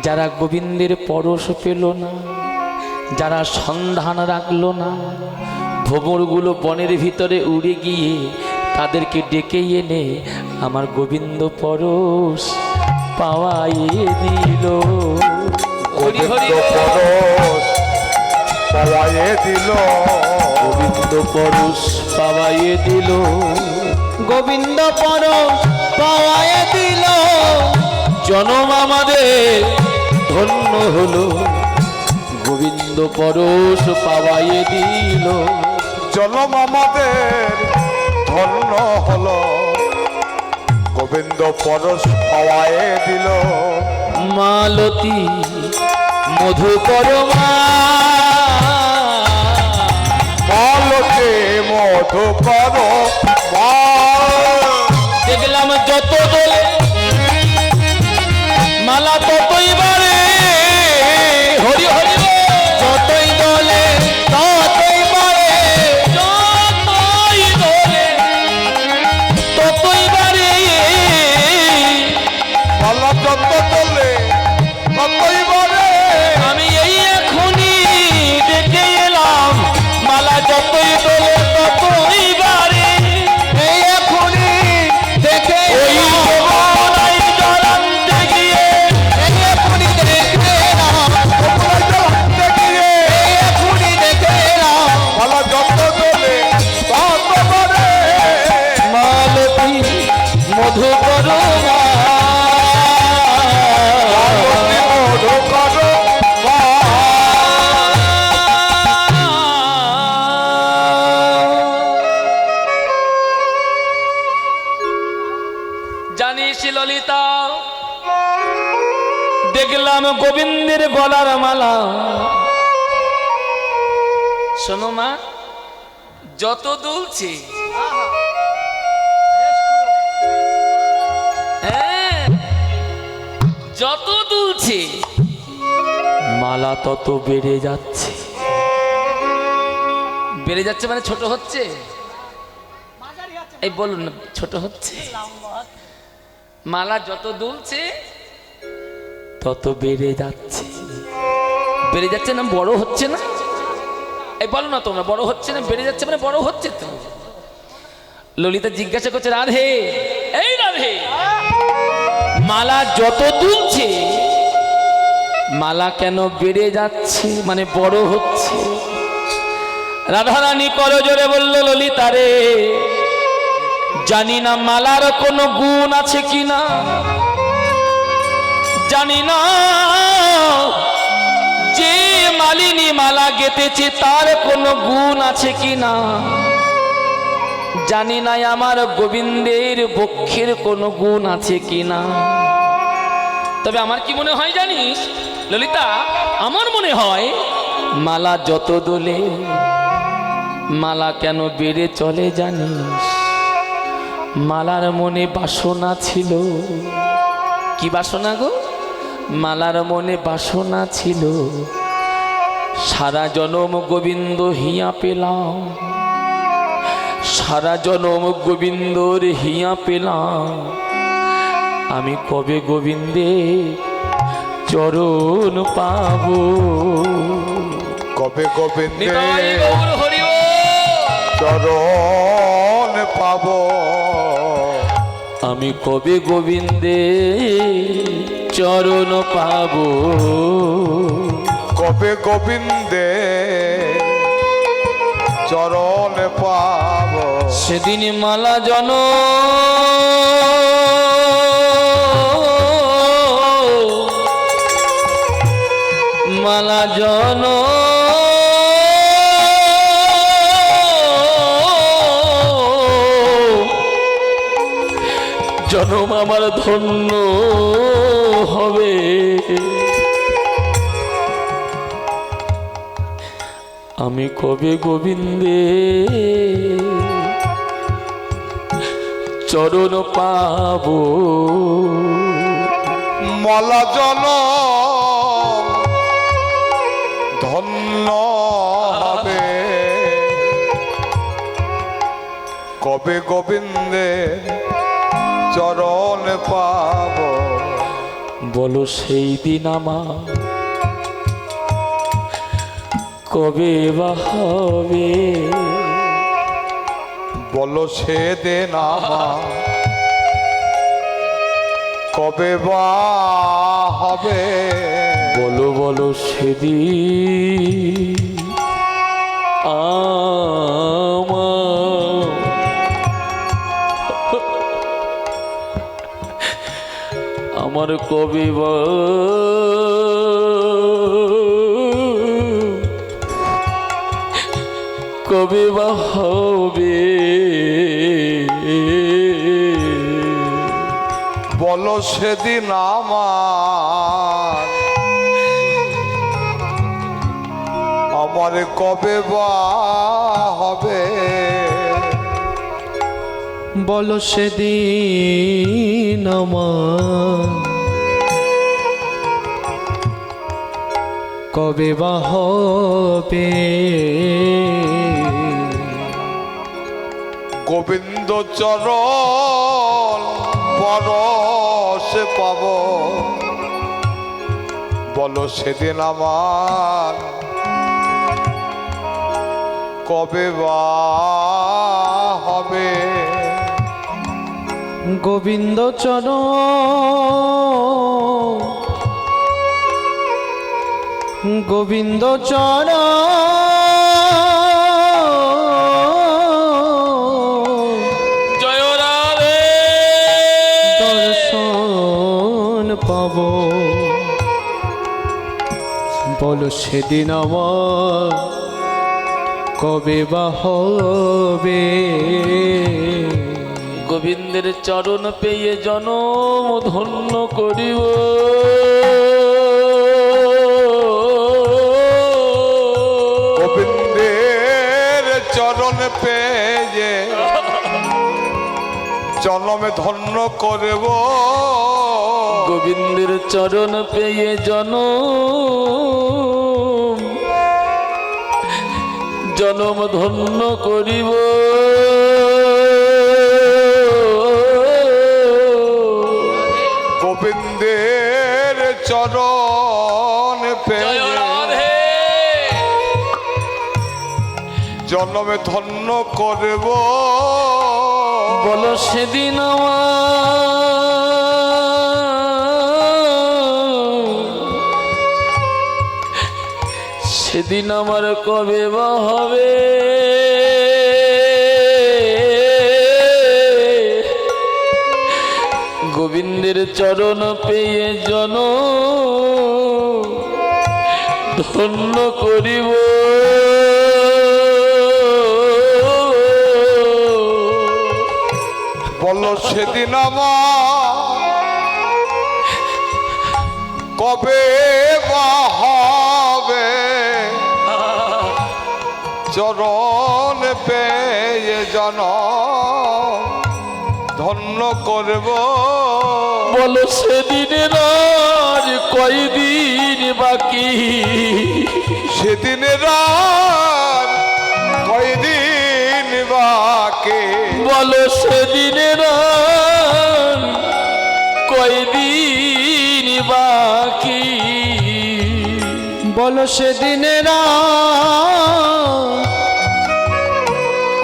যারা গোবিন্দের পরশ পেল না, যারা সন্ধান রাখলো না, ভ্রমরগুলো বনের ভিতরে উড়ে গিয়ে তাদেরকে ডেকে এনে আমার গোবিন্দ পরশ পাওয়াইয়ে দিল। হরি হরি পরশ পাওয়াইয়ে দিল, গোবিন্দ পরশ পাওয়াইয়ে দিল, গোবিন্দ পরশ পাওয়াইয়ে দিল। জনম আমাদের ধন্য হলো, গোবিন্দ পরশ পাওয়াইয়ে দিল। জনম আমাদের ধন্য হলো, গোবিন্দ পরশ পাওয়াইয়ে দিল। মালতী মধুকর মা, মালতী মধুকর মা, দেখলাম যত দোলে মালা ততই বাড়ে। হরি হরি যতই দোলে ততই বাড়ে, যতই দোলে ততই বাড়ে। মালা যত তোলে ততই বাড়ে। আমি এই এখনই দেখে এলাম, মালা যতই দোলে ততই বাড়ে। এই এখনই দেখে ওই যমুনায় জলান্তে গিয়ে, এই এখনই দেখে এলাম, যমুনায় জলান্তে গিয়ে এই এখনই দেখে এলাম, মালা যত তোলে তত বাড়ে। মালতী মধুকর মা, মালতী মধুকর মা, জানিস ললিতা, দেখলাম গোবিন্দের গলার মালা। শোনো মা, যত দুলছে, হ্যাঁ, যত দুলছে মালা তত বেড়ে যাচ্ছে। বেড়ে যাচ্ছে মানে ছোট হচ্ছে? এই বলুন না, ছোট হচ্ছে। মালা যত দুলছে তত বেড়ে যাচ্ছে। বেড়ে যাচ্ছে না বড় হচ্ছে না? এই বলো না তোমরা, বড় হচ্ছে না বেড়ে যাচ্ছে মানে বড় হচ্ছে তো। ললিতা জিজ্ঞাসা করছে, রাধে এই রাধে, মালা যত দুলছে মালা কেন বেড়ে যাচ্ছে মানে বড় হচ্ছে? রাধারানী করজোরে বলল, ললিতা রে, জানি না মালার কোনো গুণ আছে কিনা, জানি না যে মালিনী মালা গেঁথেছে তার কোনো গুণ আছে কিনা, জানি না আমার গোবিন্দের বক্ষের কোনো গুণ আছে কিনা। তবে আমার কি মনে হয় জানিস ললিতা, আমার মনে হয় মালা যত দোলে মালা কেন বেড়ে চলে জানিস, মালার মনে বাসনা ছিল। কি বাসনা গো? মালার মনে বাসনা ছিল, সারা জনম গোবিন্দ হিয়া পেলাম, সারা জনম গোবিন্দর হিয়া পেলাম, আমি কবে গোবিন্দে চরণ পাবো, কবে গোবিন্দে নিতাই গৌর হরি ও। চরণ পাবো, আমি কবে গোবিন্দে চরণ পাবো, কবে গোবিন্দে চরণ পাবো, সেদিন মালা জন মালা জন জনম আমার ধন্য হবে, আমি কবে গোবিন্দে চরণ পাবো। মালা জন ধন্য হবে, কবে গোবিন্দে চরণ পাবো, বলো সেই দিন আমার কবে বা হবে, বলো সেদিন আমার কবে বা হবে, বলো বলো সেদিন আমার কবে বা কবে বা হবে, বলো সেদিন আমার কবে বা হবে, বলো সেদিন আমার কবে বা হবে, গোবিন্দ চরণ পরশ পাব, বলো সেদিন আমার কবে বা হবে, গোবিন্দ চরণ গোবিন্দ চরণ জয় রাধে দর্শন পাব, বলো সেদিন আমার কবে বা হবে, গোবিন্দের চরণ পেয়ে জনম ধন্য করিব, গোবিন্দের চরণ পেয়ে জনমে ধন্য করব, গোবিন্দের চরণ পেয়ে জনম ধন্য করিব, গোবিন্দের চরণ পেয়ে জন্মে ধন্য করব, বলো সেদিন সেদিন আমার কবে বা হবে, গোবিন্দের চরণ পেয়ে জন ধন্য করিব। বলো সেদিন আমার কবে বা হবে, চরণ পেয়ে জন ধন্য করব। বলো সেদিনের আর কয়দিন বাকি, সেদিনের আর কয়দিন বাকি, বলো সেদিনের আর কয়দিন বাকি, বলো সেদিনের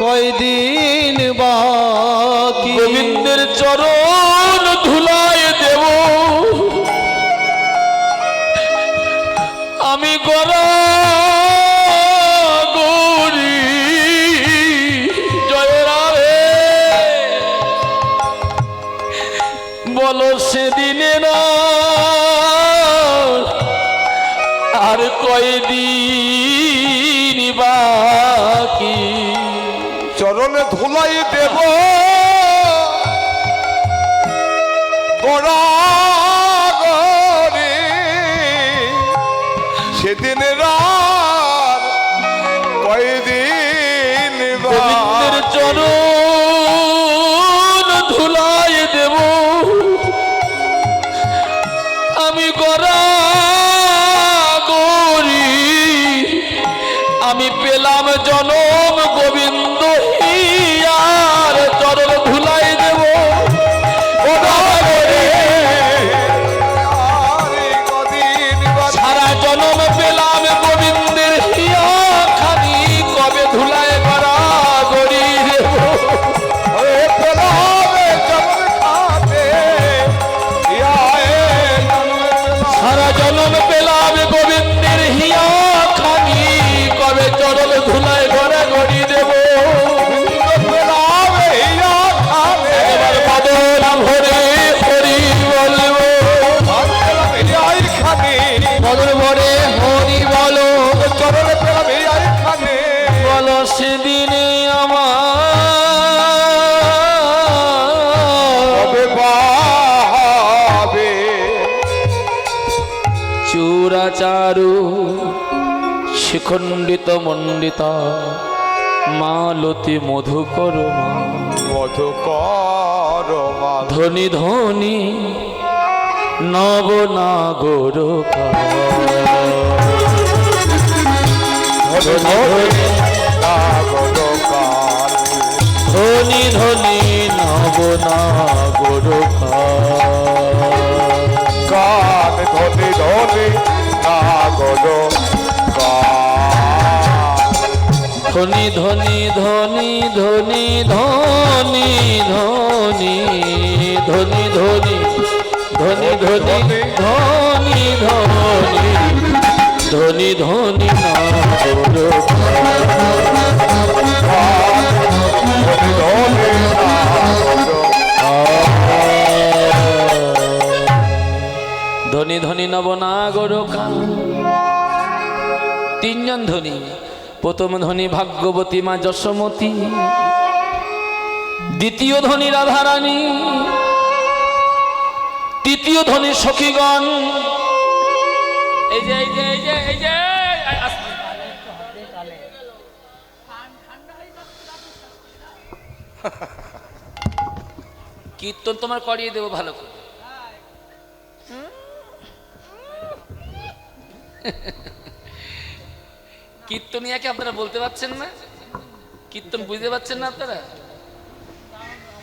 কয়দিন বাকি। গোবিন্দের চরণ ধুলায় দেব আমি গড়া গৌরী জয় রাধে। বলো সেদিনের আর কয়দিন বাকি, চরণে ধুলাই দেব গড়াগড়ি, সেদিন রাত কয়দিন গোবিন্দের চরণ ধুলাই দেব আমি গড়া গৌরী, আমি পেলাম জনম গোবিন্দ হিয়ার চরণ ধুলাই দেব সারা জনম পেলাম গোবিন্দের হিয়া খানি, কবে ধুলায় গড়া গড়ি দেব। সারা জনম পেলাম গোবিন্দের হিয়া খানি, কবে চরণ ধুলায় গড়া গড়ি দেব। এবার বদল ভরে হরি বলব, বদল ভরে হরি বলো, চরণে পেলাম এই আইখানে, বলো সেদিনে আমার কবে বা হবে, চূড়াচারু শিখণ্ডিত মণ্ডিত মালতী মধুকর মা, মধুকর মা, ধনী ধনী নবনাগর ধনী ধনী নবনাগর গান ধনি ধনি নাগর ধনী ধনী ধনী ধনী ধনী ধনী ধনী ধনী ধনী ধনী ধনী ধনী ধনী ধনী ধনী ধনী নবনাগর তিনজন ধনী। প্রথম ধনী ভাগ্যবতী মা যশোমতী, দ্বিতীয় ধনী রাধারানী, তৃতীয় ধনী সখীগণ। এই যে এই যে এই যে এই যে কীর্তন তোমার করিয়ে দেবো ভালো করে। কীর্তনিয়াকে আপনারা বলতে পারছেন না? কীর্তন বুঝতে পারছেন না আপনারা?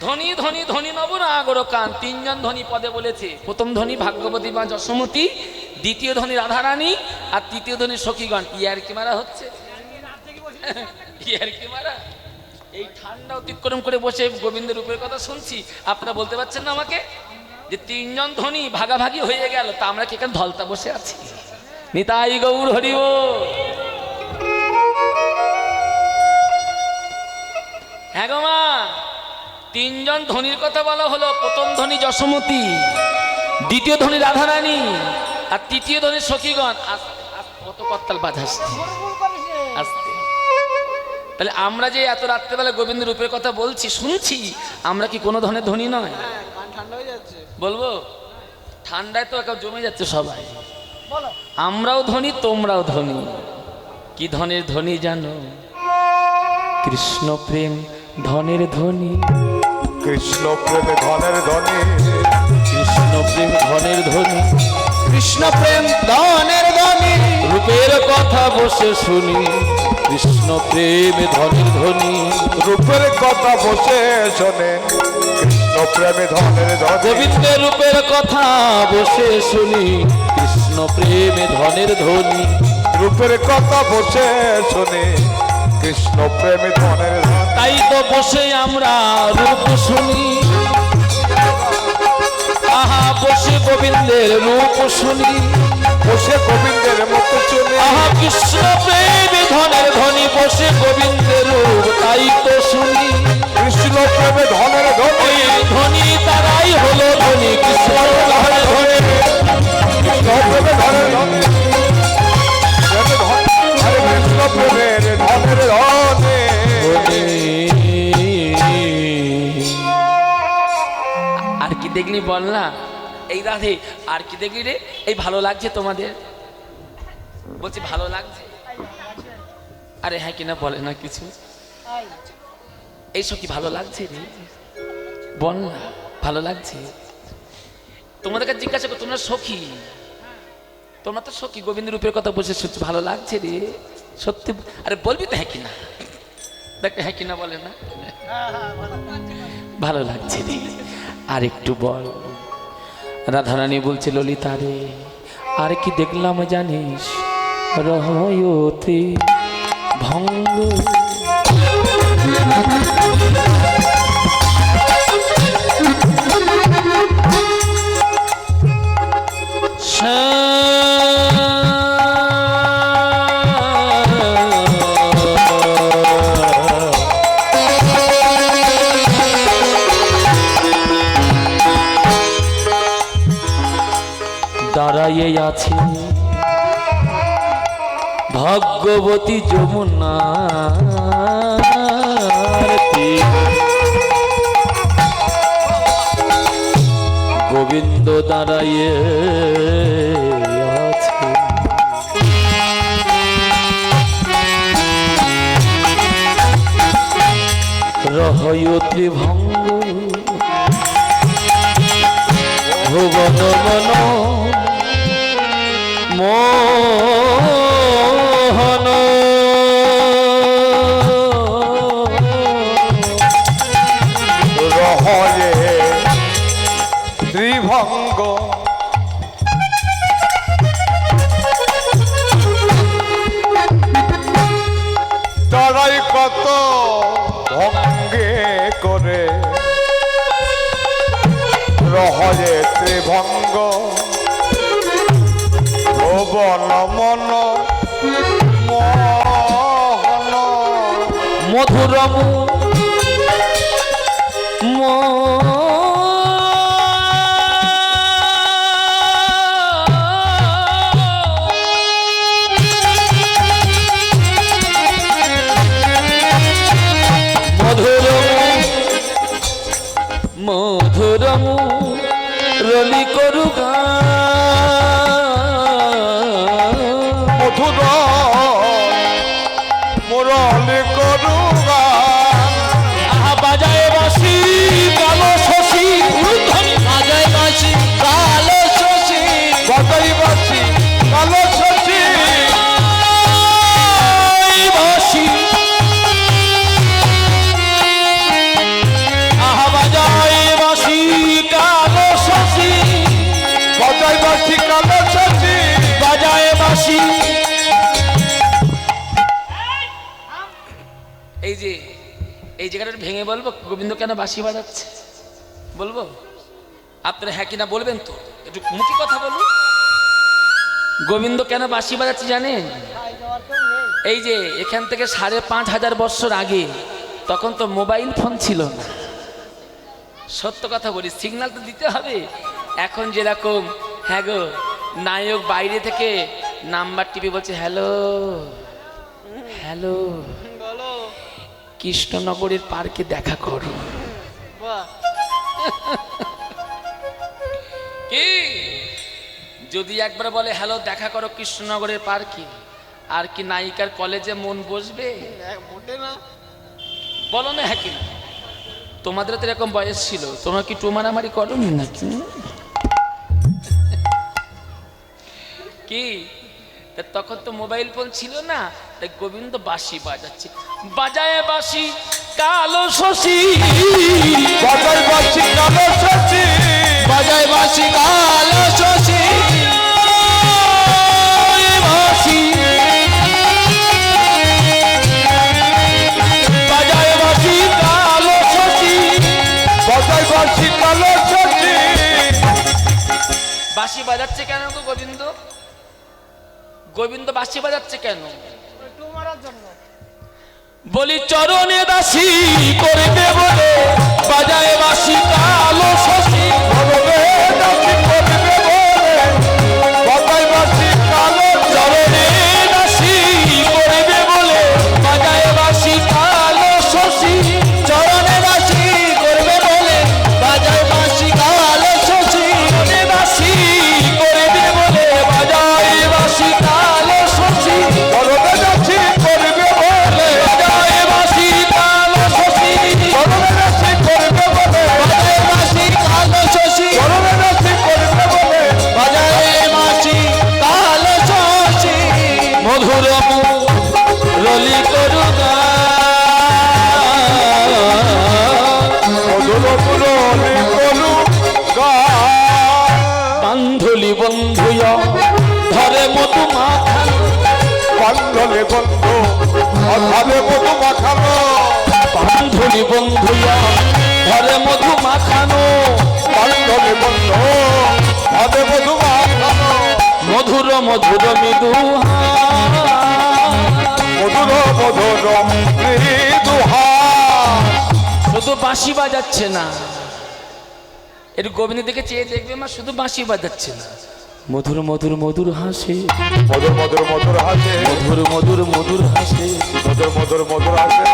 ধনী ধনী ধনী নবনাগর কান, তিনজন ধনী পদে বলেছে। প্রথম ধনী ভাগ্যবতী মা যশোমতী, দ্বিতীয় ধনী রাধারানী, আর তৃতীয় ধনী সখীগণ। ইয়ার কি মারা হচ্ছে? ইয়ার কি মারা? এই ঠান্ডা অতিক্রম করে বসে গোবিন্দের রূপের কথা শুনছি, আপনারা বলতে পারছেন না আমাকে যে তিনজন ধনী ভাগাভাগি হয়ে গেল, তা আমরা কি এখানে ধলতা বসে আছি? নিতাই গৌর হরি বল। গো মা, তিনজন ধনীর কথা বলা হলো। প্রথম ধনী যশোমতী, দ্বিতীয় ধনী রাধারানী, আর তৃতীয় ধনী সখীগণ। কত করতাল বাজাচ্ছে আস্তে। তাহলে আমরা যে এত রাত্রেবেলা গোবিন্দ রূপের কথা বলছি, শুনছি, আমরা কি কোনো ধরনের ধনী নয়? বলবো ঠান্ডায় তো একা জমে যাচ্ছে সবাই। আমরাও ধনী, তোমরাও ধনী। কি ধনের ধনী জানো? কৃষ্ণ প্রেম ধনের ধনী, কৃষ্ণ প্রেমে ধনের ধনী, কৃষ্ণ প্রেম ধনের ধনী, কৃষ্ণ প্রেম ধনের ধনী, রূপের কথা বসে শুনি, কৃষ্ণ প্রেম ধনের ধনী। রূপের কথা বসে শোনে, কৃষ্ণ প্রেমে ধনের ধনী, গোবিন্দের রূপের কথা বসে শুনি, কৃষ্ণ প্রেম ধনের ধনী। রূপের কথা বসে শোনে, কৃষ্ণ প্রেমে ধনের ধনী। তাই তো বসে আমরা রূপ শুনি, আহা বসে গোবিন্দের রূপ শুনি, বসে গোবিন্দের মুখ শুনে, আহা কৃষ্ণ প্রেম ধনের ধনী, বসে গোবিন্দের রূপ তাই তো শুনি। কৃষ্ণ প্রেমে ধনের ধনী, ওই ধনী তারাই হলো ধনী, কৃষ্ণ ধনের ধনী। কৃষ্ণ প্রেমে ধনের ধনী, প্রেমে ধন, আরে কৃষ্ণ প্রেমের ধনের ধনী। আর কি দেখলি বল না, এই রাধে আর কি দেখলি রে? এই ভালো লাগছে তোমাদের? বলছি ভালো লাগছে। আরে হ্যাঁ কিনা বলে না কিছু। এইসব কি ভালো লাগছে রে? বল না ভালো লাগছে। তোমাদেরকে জিজ্ঞাসা করো, তোমরা সখী, তোমরা তো সখী, গোবিন্দ রূপের কথা বসে শুনছো, ভালো লাগছে রে সত্যি? আরে বলবি তো হ্যাঁ কিনা, দেখ হ্যাঁ কিনা বলে না। ভালো লাগছে রে, আর একটু বল। রাধারানী বলছে, ললিতা রে আর কি দেখলাম জানিস? রহয়তে ভঙ্গ, দাঁড়াইয়ে আছে ভাগ্যবতী যমুনা, গোবিন্দ দাঁড়াইয়ে আছে। রহয়তে ভঙ্গ ভুবন মন মোহন, রহয়ে ত্রিভঙ্গ, তারাই কত ভঙ্গে করে, রহয়ে ত্রিভঙ্গ ভুবন মন মোহন, মধুরম মধুরম রলি করু মধুর মুরলি করুগা, আহা বাজায় বাঁশি কালো শশী, বাজায় বাঁশি কালো শশী, বাজাই বাসি কালো শশী, বাঁশি আহা বাজায় বাঁশি কালো শশী, বাজাই বাসি কালো শশী, বাজায় বাঁশি। এই যে এই জায়গাটা ভেঙে বলবো গোবিন্দ কেন বাঁশি বাজাচ্ছে, বলবো? আপনারা হ্যাঁ কিনা বলবেন তো, একটু মুখে কথা বলুন। গোবিন্দ কেন বাঁশি বাজাচ্ছে জানেন? এই যে এখান থেকে 5,500 বৎসর আগে তখন তো মোবাইল ফোন ছিল না। সত্য কথা বলি, সিগন্যাল তো দিতে হবে। এখন যেরকম, হ্যাঁ গো, নায়ক বাইরে থেকে নাম্বার টিপে বলছে হ্যালো হ্যালো, কৃষ্ণনগরের পার্কে দেখা করো। কি যদি একবার বলে হ্যালো দেখা করো কৃষ্ণনগরের পার্কে, আর কি নায়িকার কলেজে মন বসবে? বলো না হ্যাঁ কি না? তোমাদের তো এরকম বয়স ছিল, তোমরা কি টুমারামারি করোনি নাকি? কি তা তখন তো মোবাইল ফোন ছিল না, তাই গোবিন্দ বাঁশি বাজাচ্ছে, বাজায় বাঁশি কালো শশী, বাজায় বাঁশি কালো শশী, বাজায় বাঁশি কালো শশী, বাঁশি বাজায় বাঁশি কালো শশী, বাজায় বাঁশি কালো শশী। বাঁশি বাজাচ্ছে কেন গো গোবিন্দ? গোবিন্দ বাঁশি বাজাচ্ছে কেন? বলি চরণে দাসী করবে বলে বাজায় বাঁশি কালো শশী, বাজায় বাঁশি কালো চরণে দাসী করবে বলে বাজায় বাঁশি কালো শশী, চরণে দাসী করবে বলে বাজায় বাঁশি কালো শশী, চরণে দাসী করবে বলে বাজায় বাঁশি কালো শশী, চরণে দাসী করবে বলে, বাজায় বাঁশি কালো শশী, চরণে দাসী করবে বলে, বাজায় বাঁশি কালো শশী, চরণে দাসী করবে বলে, বাজায় বাঁশি কালো শশী, মধুর রলি করুণা, মধুর মুরলি করু গান। বান্ধলি বন্ধুয় ধরে মধু মাখা, বান্ধলে বন্ধু অধারে মধু মাখানো, বান্ধলি বন্ধুয় ধরে মধু মাখানো, বান্ধলে বন্ধু অধে মধু মাখানো, মধুর মধুর মৃদু মধুর মধুর মৃদু হাস। শুধু বাঁশি বাজাচ্ছে না, এর গোবিন্দ দিকে চেয়ে দেখবে মা, শুধু বাঁশি বাজাচ্ছে না, মধুর মধুর মধুর হাসে, মধুর মধুর মধুর হাসে, মধুর মধুর মধুর হাসে, মধুর মধুর মধুর হাসে,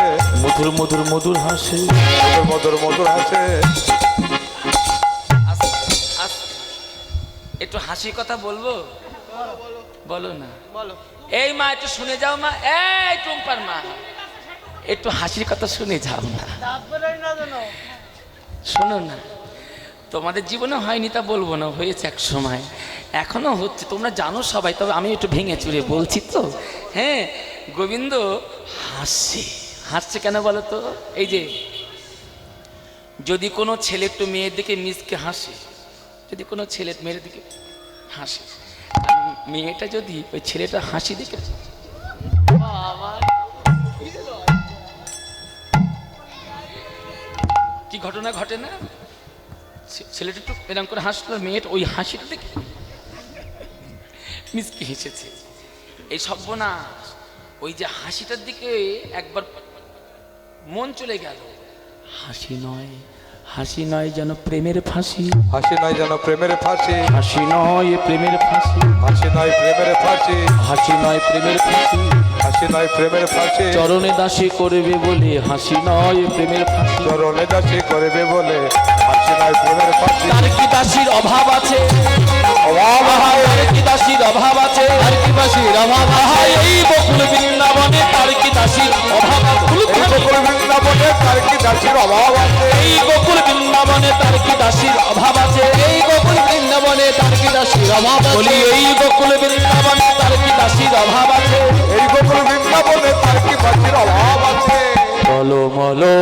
মধুর মধুর মধুর হাসে। মধুর মধুর মধুর হাসে। একটু হাসি কথা বলবো? বলো না, এই মা একটু শুনে যাও মা, এই টুম্পার মা, একটু হাসির কথা শুনে যাও না, শোনো না। তোমাদের জীবনে হয়নি তা বলবো না, হয়েছে এক সময়, এখনো হচ্ছে, তোমরা জানো সবাই, তবে আমি একটু ভেঙে চুরে বলছি তো। হ্যাঁ, গোবিন্দ হাসছে, হাসছে কেন বলো তো? এই যে যদি কোনো ছেলে একটু মেয়ের দিকে মিসকে হাসে, যদি কোনো ছেলে মেয়ের দিকে হাসে, আর মেয়েটা যদি ওই ছেলেটা হাসি দেখে, কি ঘটনা ঘটে না? ছেলেটা একটু এরকম করে হাসলো, মেয়েটা ওই হাসিটা দেখে মিসকে হেসেছে। এই সর্বনাশ, ওই যে হাসিটার দিকে একবার মন চলে গেল। হাসি নয়, হাসি নয় যেন প্রেমের ফাঁসি, হাসি নয় যেন প্রেমের ফাঁসি, হাসি নয় প্রেমের ফাঁসি, হাসি নয় প্রেমের ফাঁসি, হাসি নয় প্রেমের ফাঁসি, হাসি নয় প্রেমের ফাঁসি, চরণে দাসী করবে বলে হাসি নয় প্রেমের ফাঁসি, চরণে দাসী করবে বলে হাসি নয় প্রেমের ফাঁসি। তার কি দাসীর অভাব আছে? অভাব হয়, তার কি দাসীর অভাব আছে? আর কি বাঁশির অভাব আছে? এই বকুল বৃন্দাবনে তার কি দাসীর অভাব আছে? এই বকুল বৃন্দাবনে তার কি দাসীর অভাব আছে? এই বকুল বৃন্দাবনে তার কি দাসীর অভাব আছে? এই গোকুল বৃন্দাবনে তার কি দাসীর অভাব বলি আছে? এই বকুল বৃন্দাবনে তার কি দাসীর অভাব আছে? এই বকুল বৃন্দাবনে তার কি দাসীর অভাব আছে? বলো বলো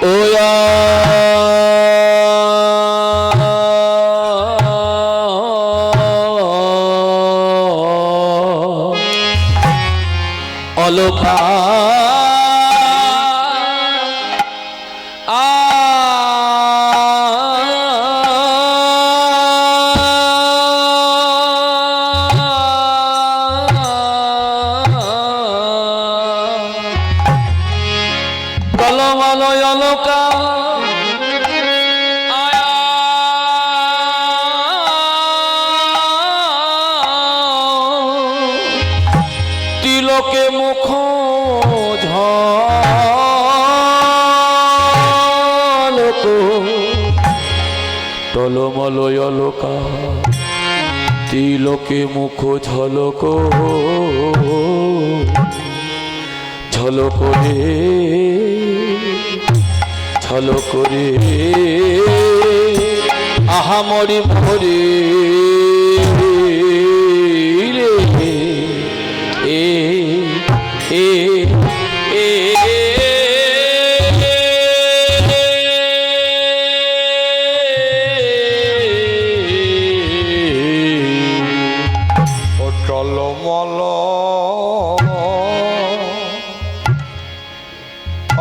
ওয়া অলোকা অলকা তিলকে মুখ ঝলক টলমলয় অলকা তিলকে মুখ ঝলক ঝলক রে ঝলক রে আহা মরি ভরে রে এ এ এ টলমল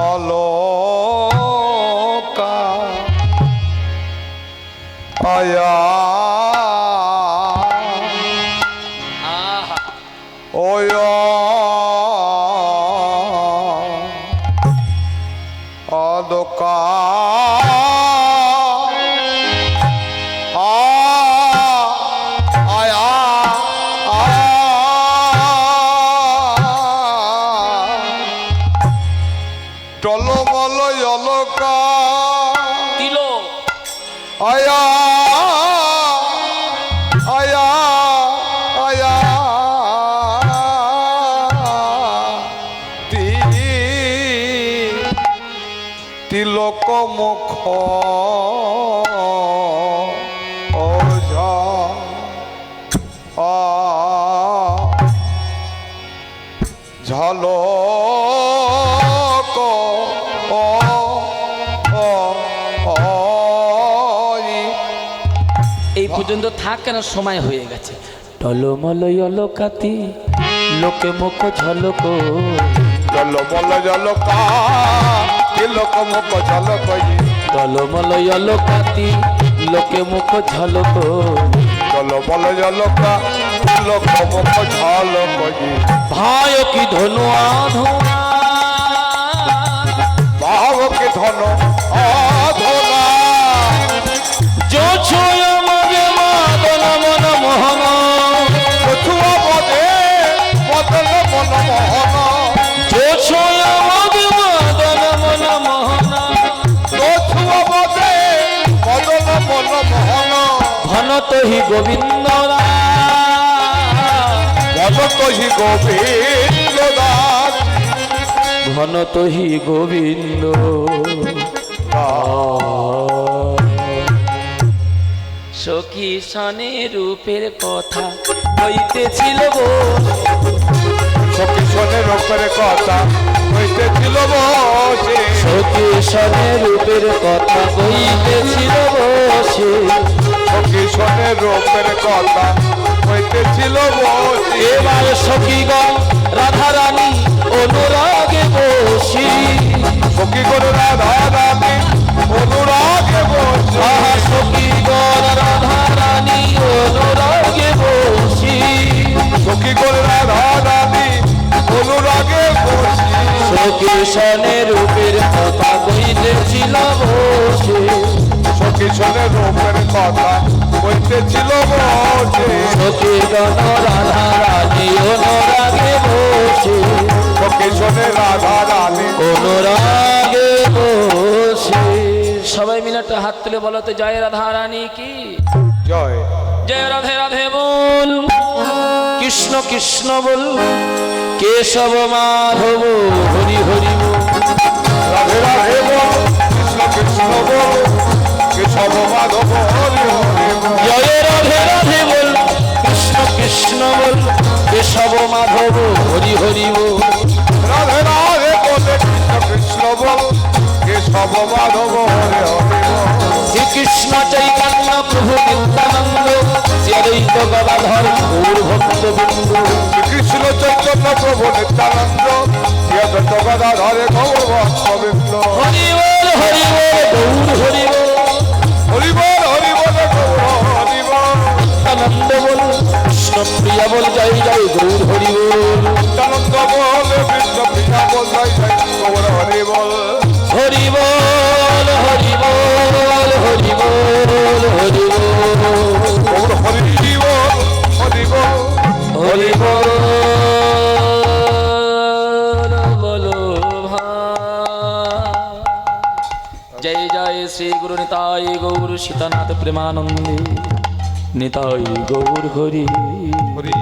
অলকা আয়া ওয় অলকা টলমল অলকা তিলক আয়া আয়া আয়া তিলক মুখ ওঝা ঝলক এই পর্যন্ত থাক কেন সময় হয়ে গেছে টলমলয় অলকাতি লোকে মুখ ঝলক টলমল জলকা তিলক মুখ ঝলক টলমলয় অলকাতি লোকে মুখ ঝলক টলমল জলকা তিলক মুখ ঝলক ভাই কি ধনু আধুনা ভাব কে ধন আধনা जो छुय मगे मादन मन मोहन ছুয়া পদে বদল মন মোহন जो छुय मगे मादन मन मोहन ছুয়া পদে বদল মন মোহন घन तो ही गोविंद ভগত হি গোবিন্দ দাস घन तो ही गोविंद সখী সনে রূপের কথা হইতেছিল গো সখী শোনে রূপের কথা হইতেছিল বসে সখী সনে রূপের কথা হইতেছিল বসে সখী শোনে রূপের কথা হইতেছিল বসে এবার সখীগণ রাধা রানী অনুরাগে বসি সখী করে রাধা রানী অনুরাগে বসে আহা সখীগণ রাধা রানী অনুরাগে বসি সখী করে রাধা রানী অনুরাগে বসে সখী সনে রূপের কথা কইতেছিল বসে সখী শোনে রূপের কথা হইতেছিল বসে সখীগণ রাধা রানী অনুরাগে বসে সখী শোনে রাধা রানী অনুরাগে বসে সবাই মিলে একটা হাত তুলে বলো তো জয় রাধা রানী কি জয় জয় রাধে রাধে বল কৃষ্ণ কৃষ্ণ বল কেশব মাধব হরি হরি বল রাধে রাধে বল কৃষ্ণ কৃষ্ণ বল কেশব মাধব হরি হরি বল জয় রাধে রাধে বল কৃষ্ণ কৃষ্ণ বল কেশব মাধব হরি হরি বল রাধে রাধে বলে কৃষ্ণ কৃষ্ণ বল কেশব মাধব হরি হরি বল শ্রী কৃষ্ণ চৈতন্য প্রভু নিত্যানন্দ শ্রী অদ্বৈত গদাধর গৌর ভক্ত বৃন্দ কৃষ্ণ চৈতন্য প্রভু নিত্যানন্দ শ্রীঅদ্বৈত গদাধরে গৌর ভক্তবৃন্দ হরি বল গৌর হরি বল হরি বল গৌর হরি বল আনন্দ বল কৃষ্ণ প্রিয়া বল জয় জয় গৌর হরি বল নিত্যানন্দ বল কৃষ্ণ প্রিয়া বল জয় জয় গৌর হরি বল হরি বল হরি বল হরি বল হরি বল হরি বল হরি বল হরি বল বলো ভাই। জয় জয় শ্রী গুরু নিতাই গৌর সীতানাথ প্রেমানন্দে নিতাই গৌর হরি হরি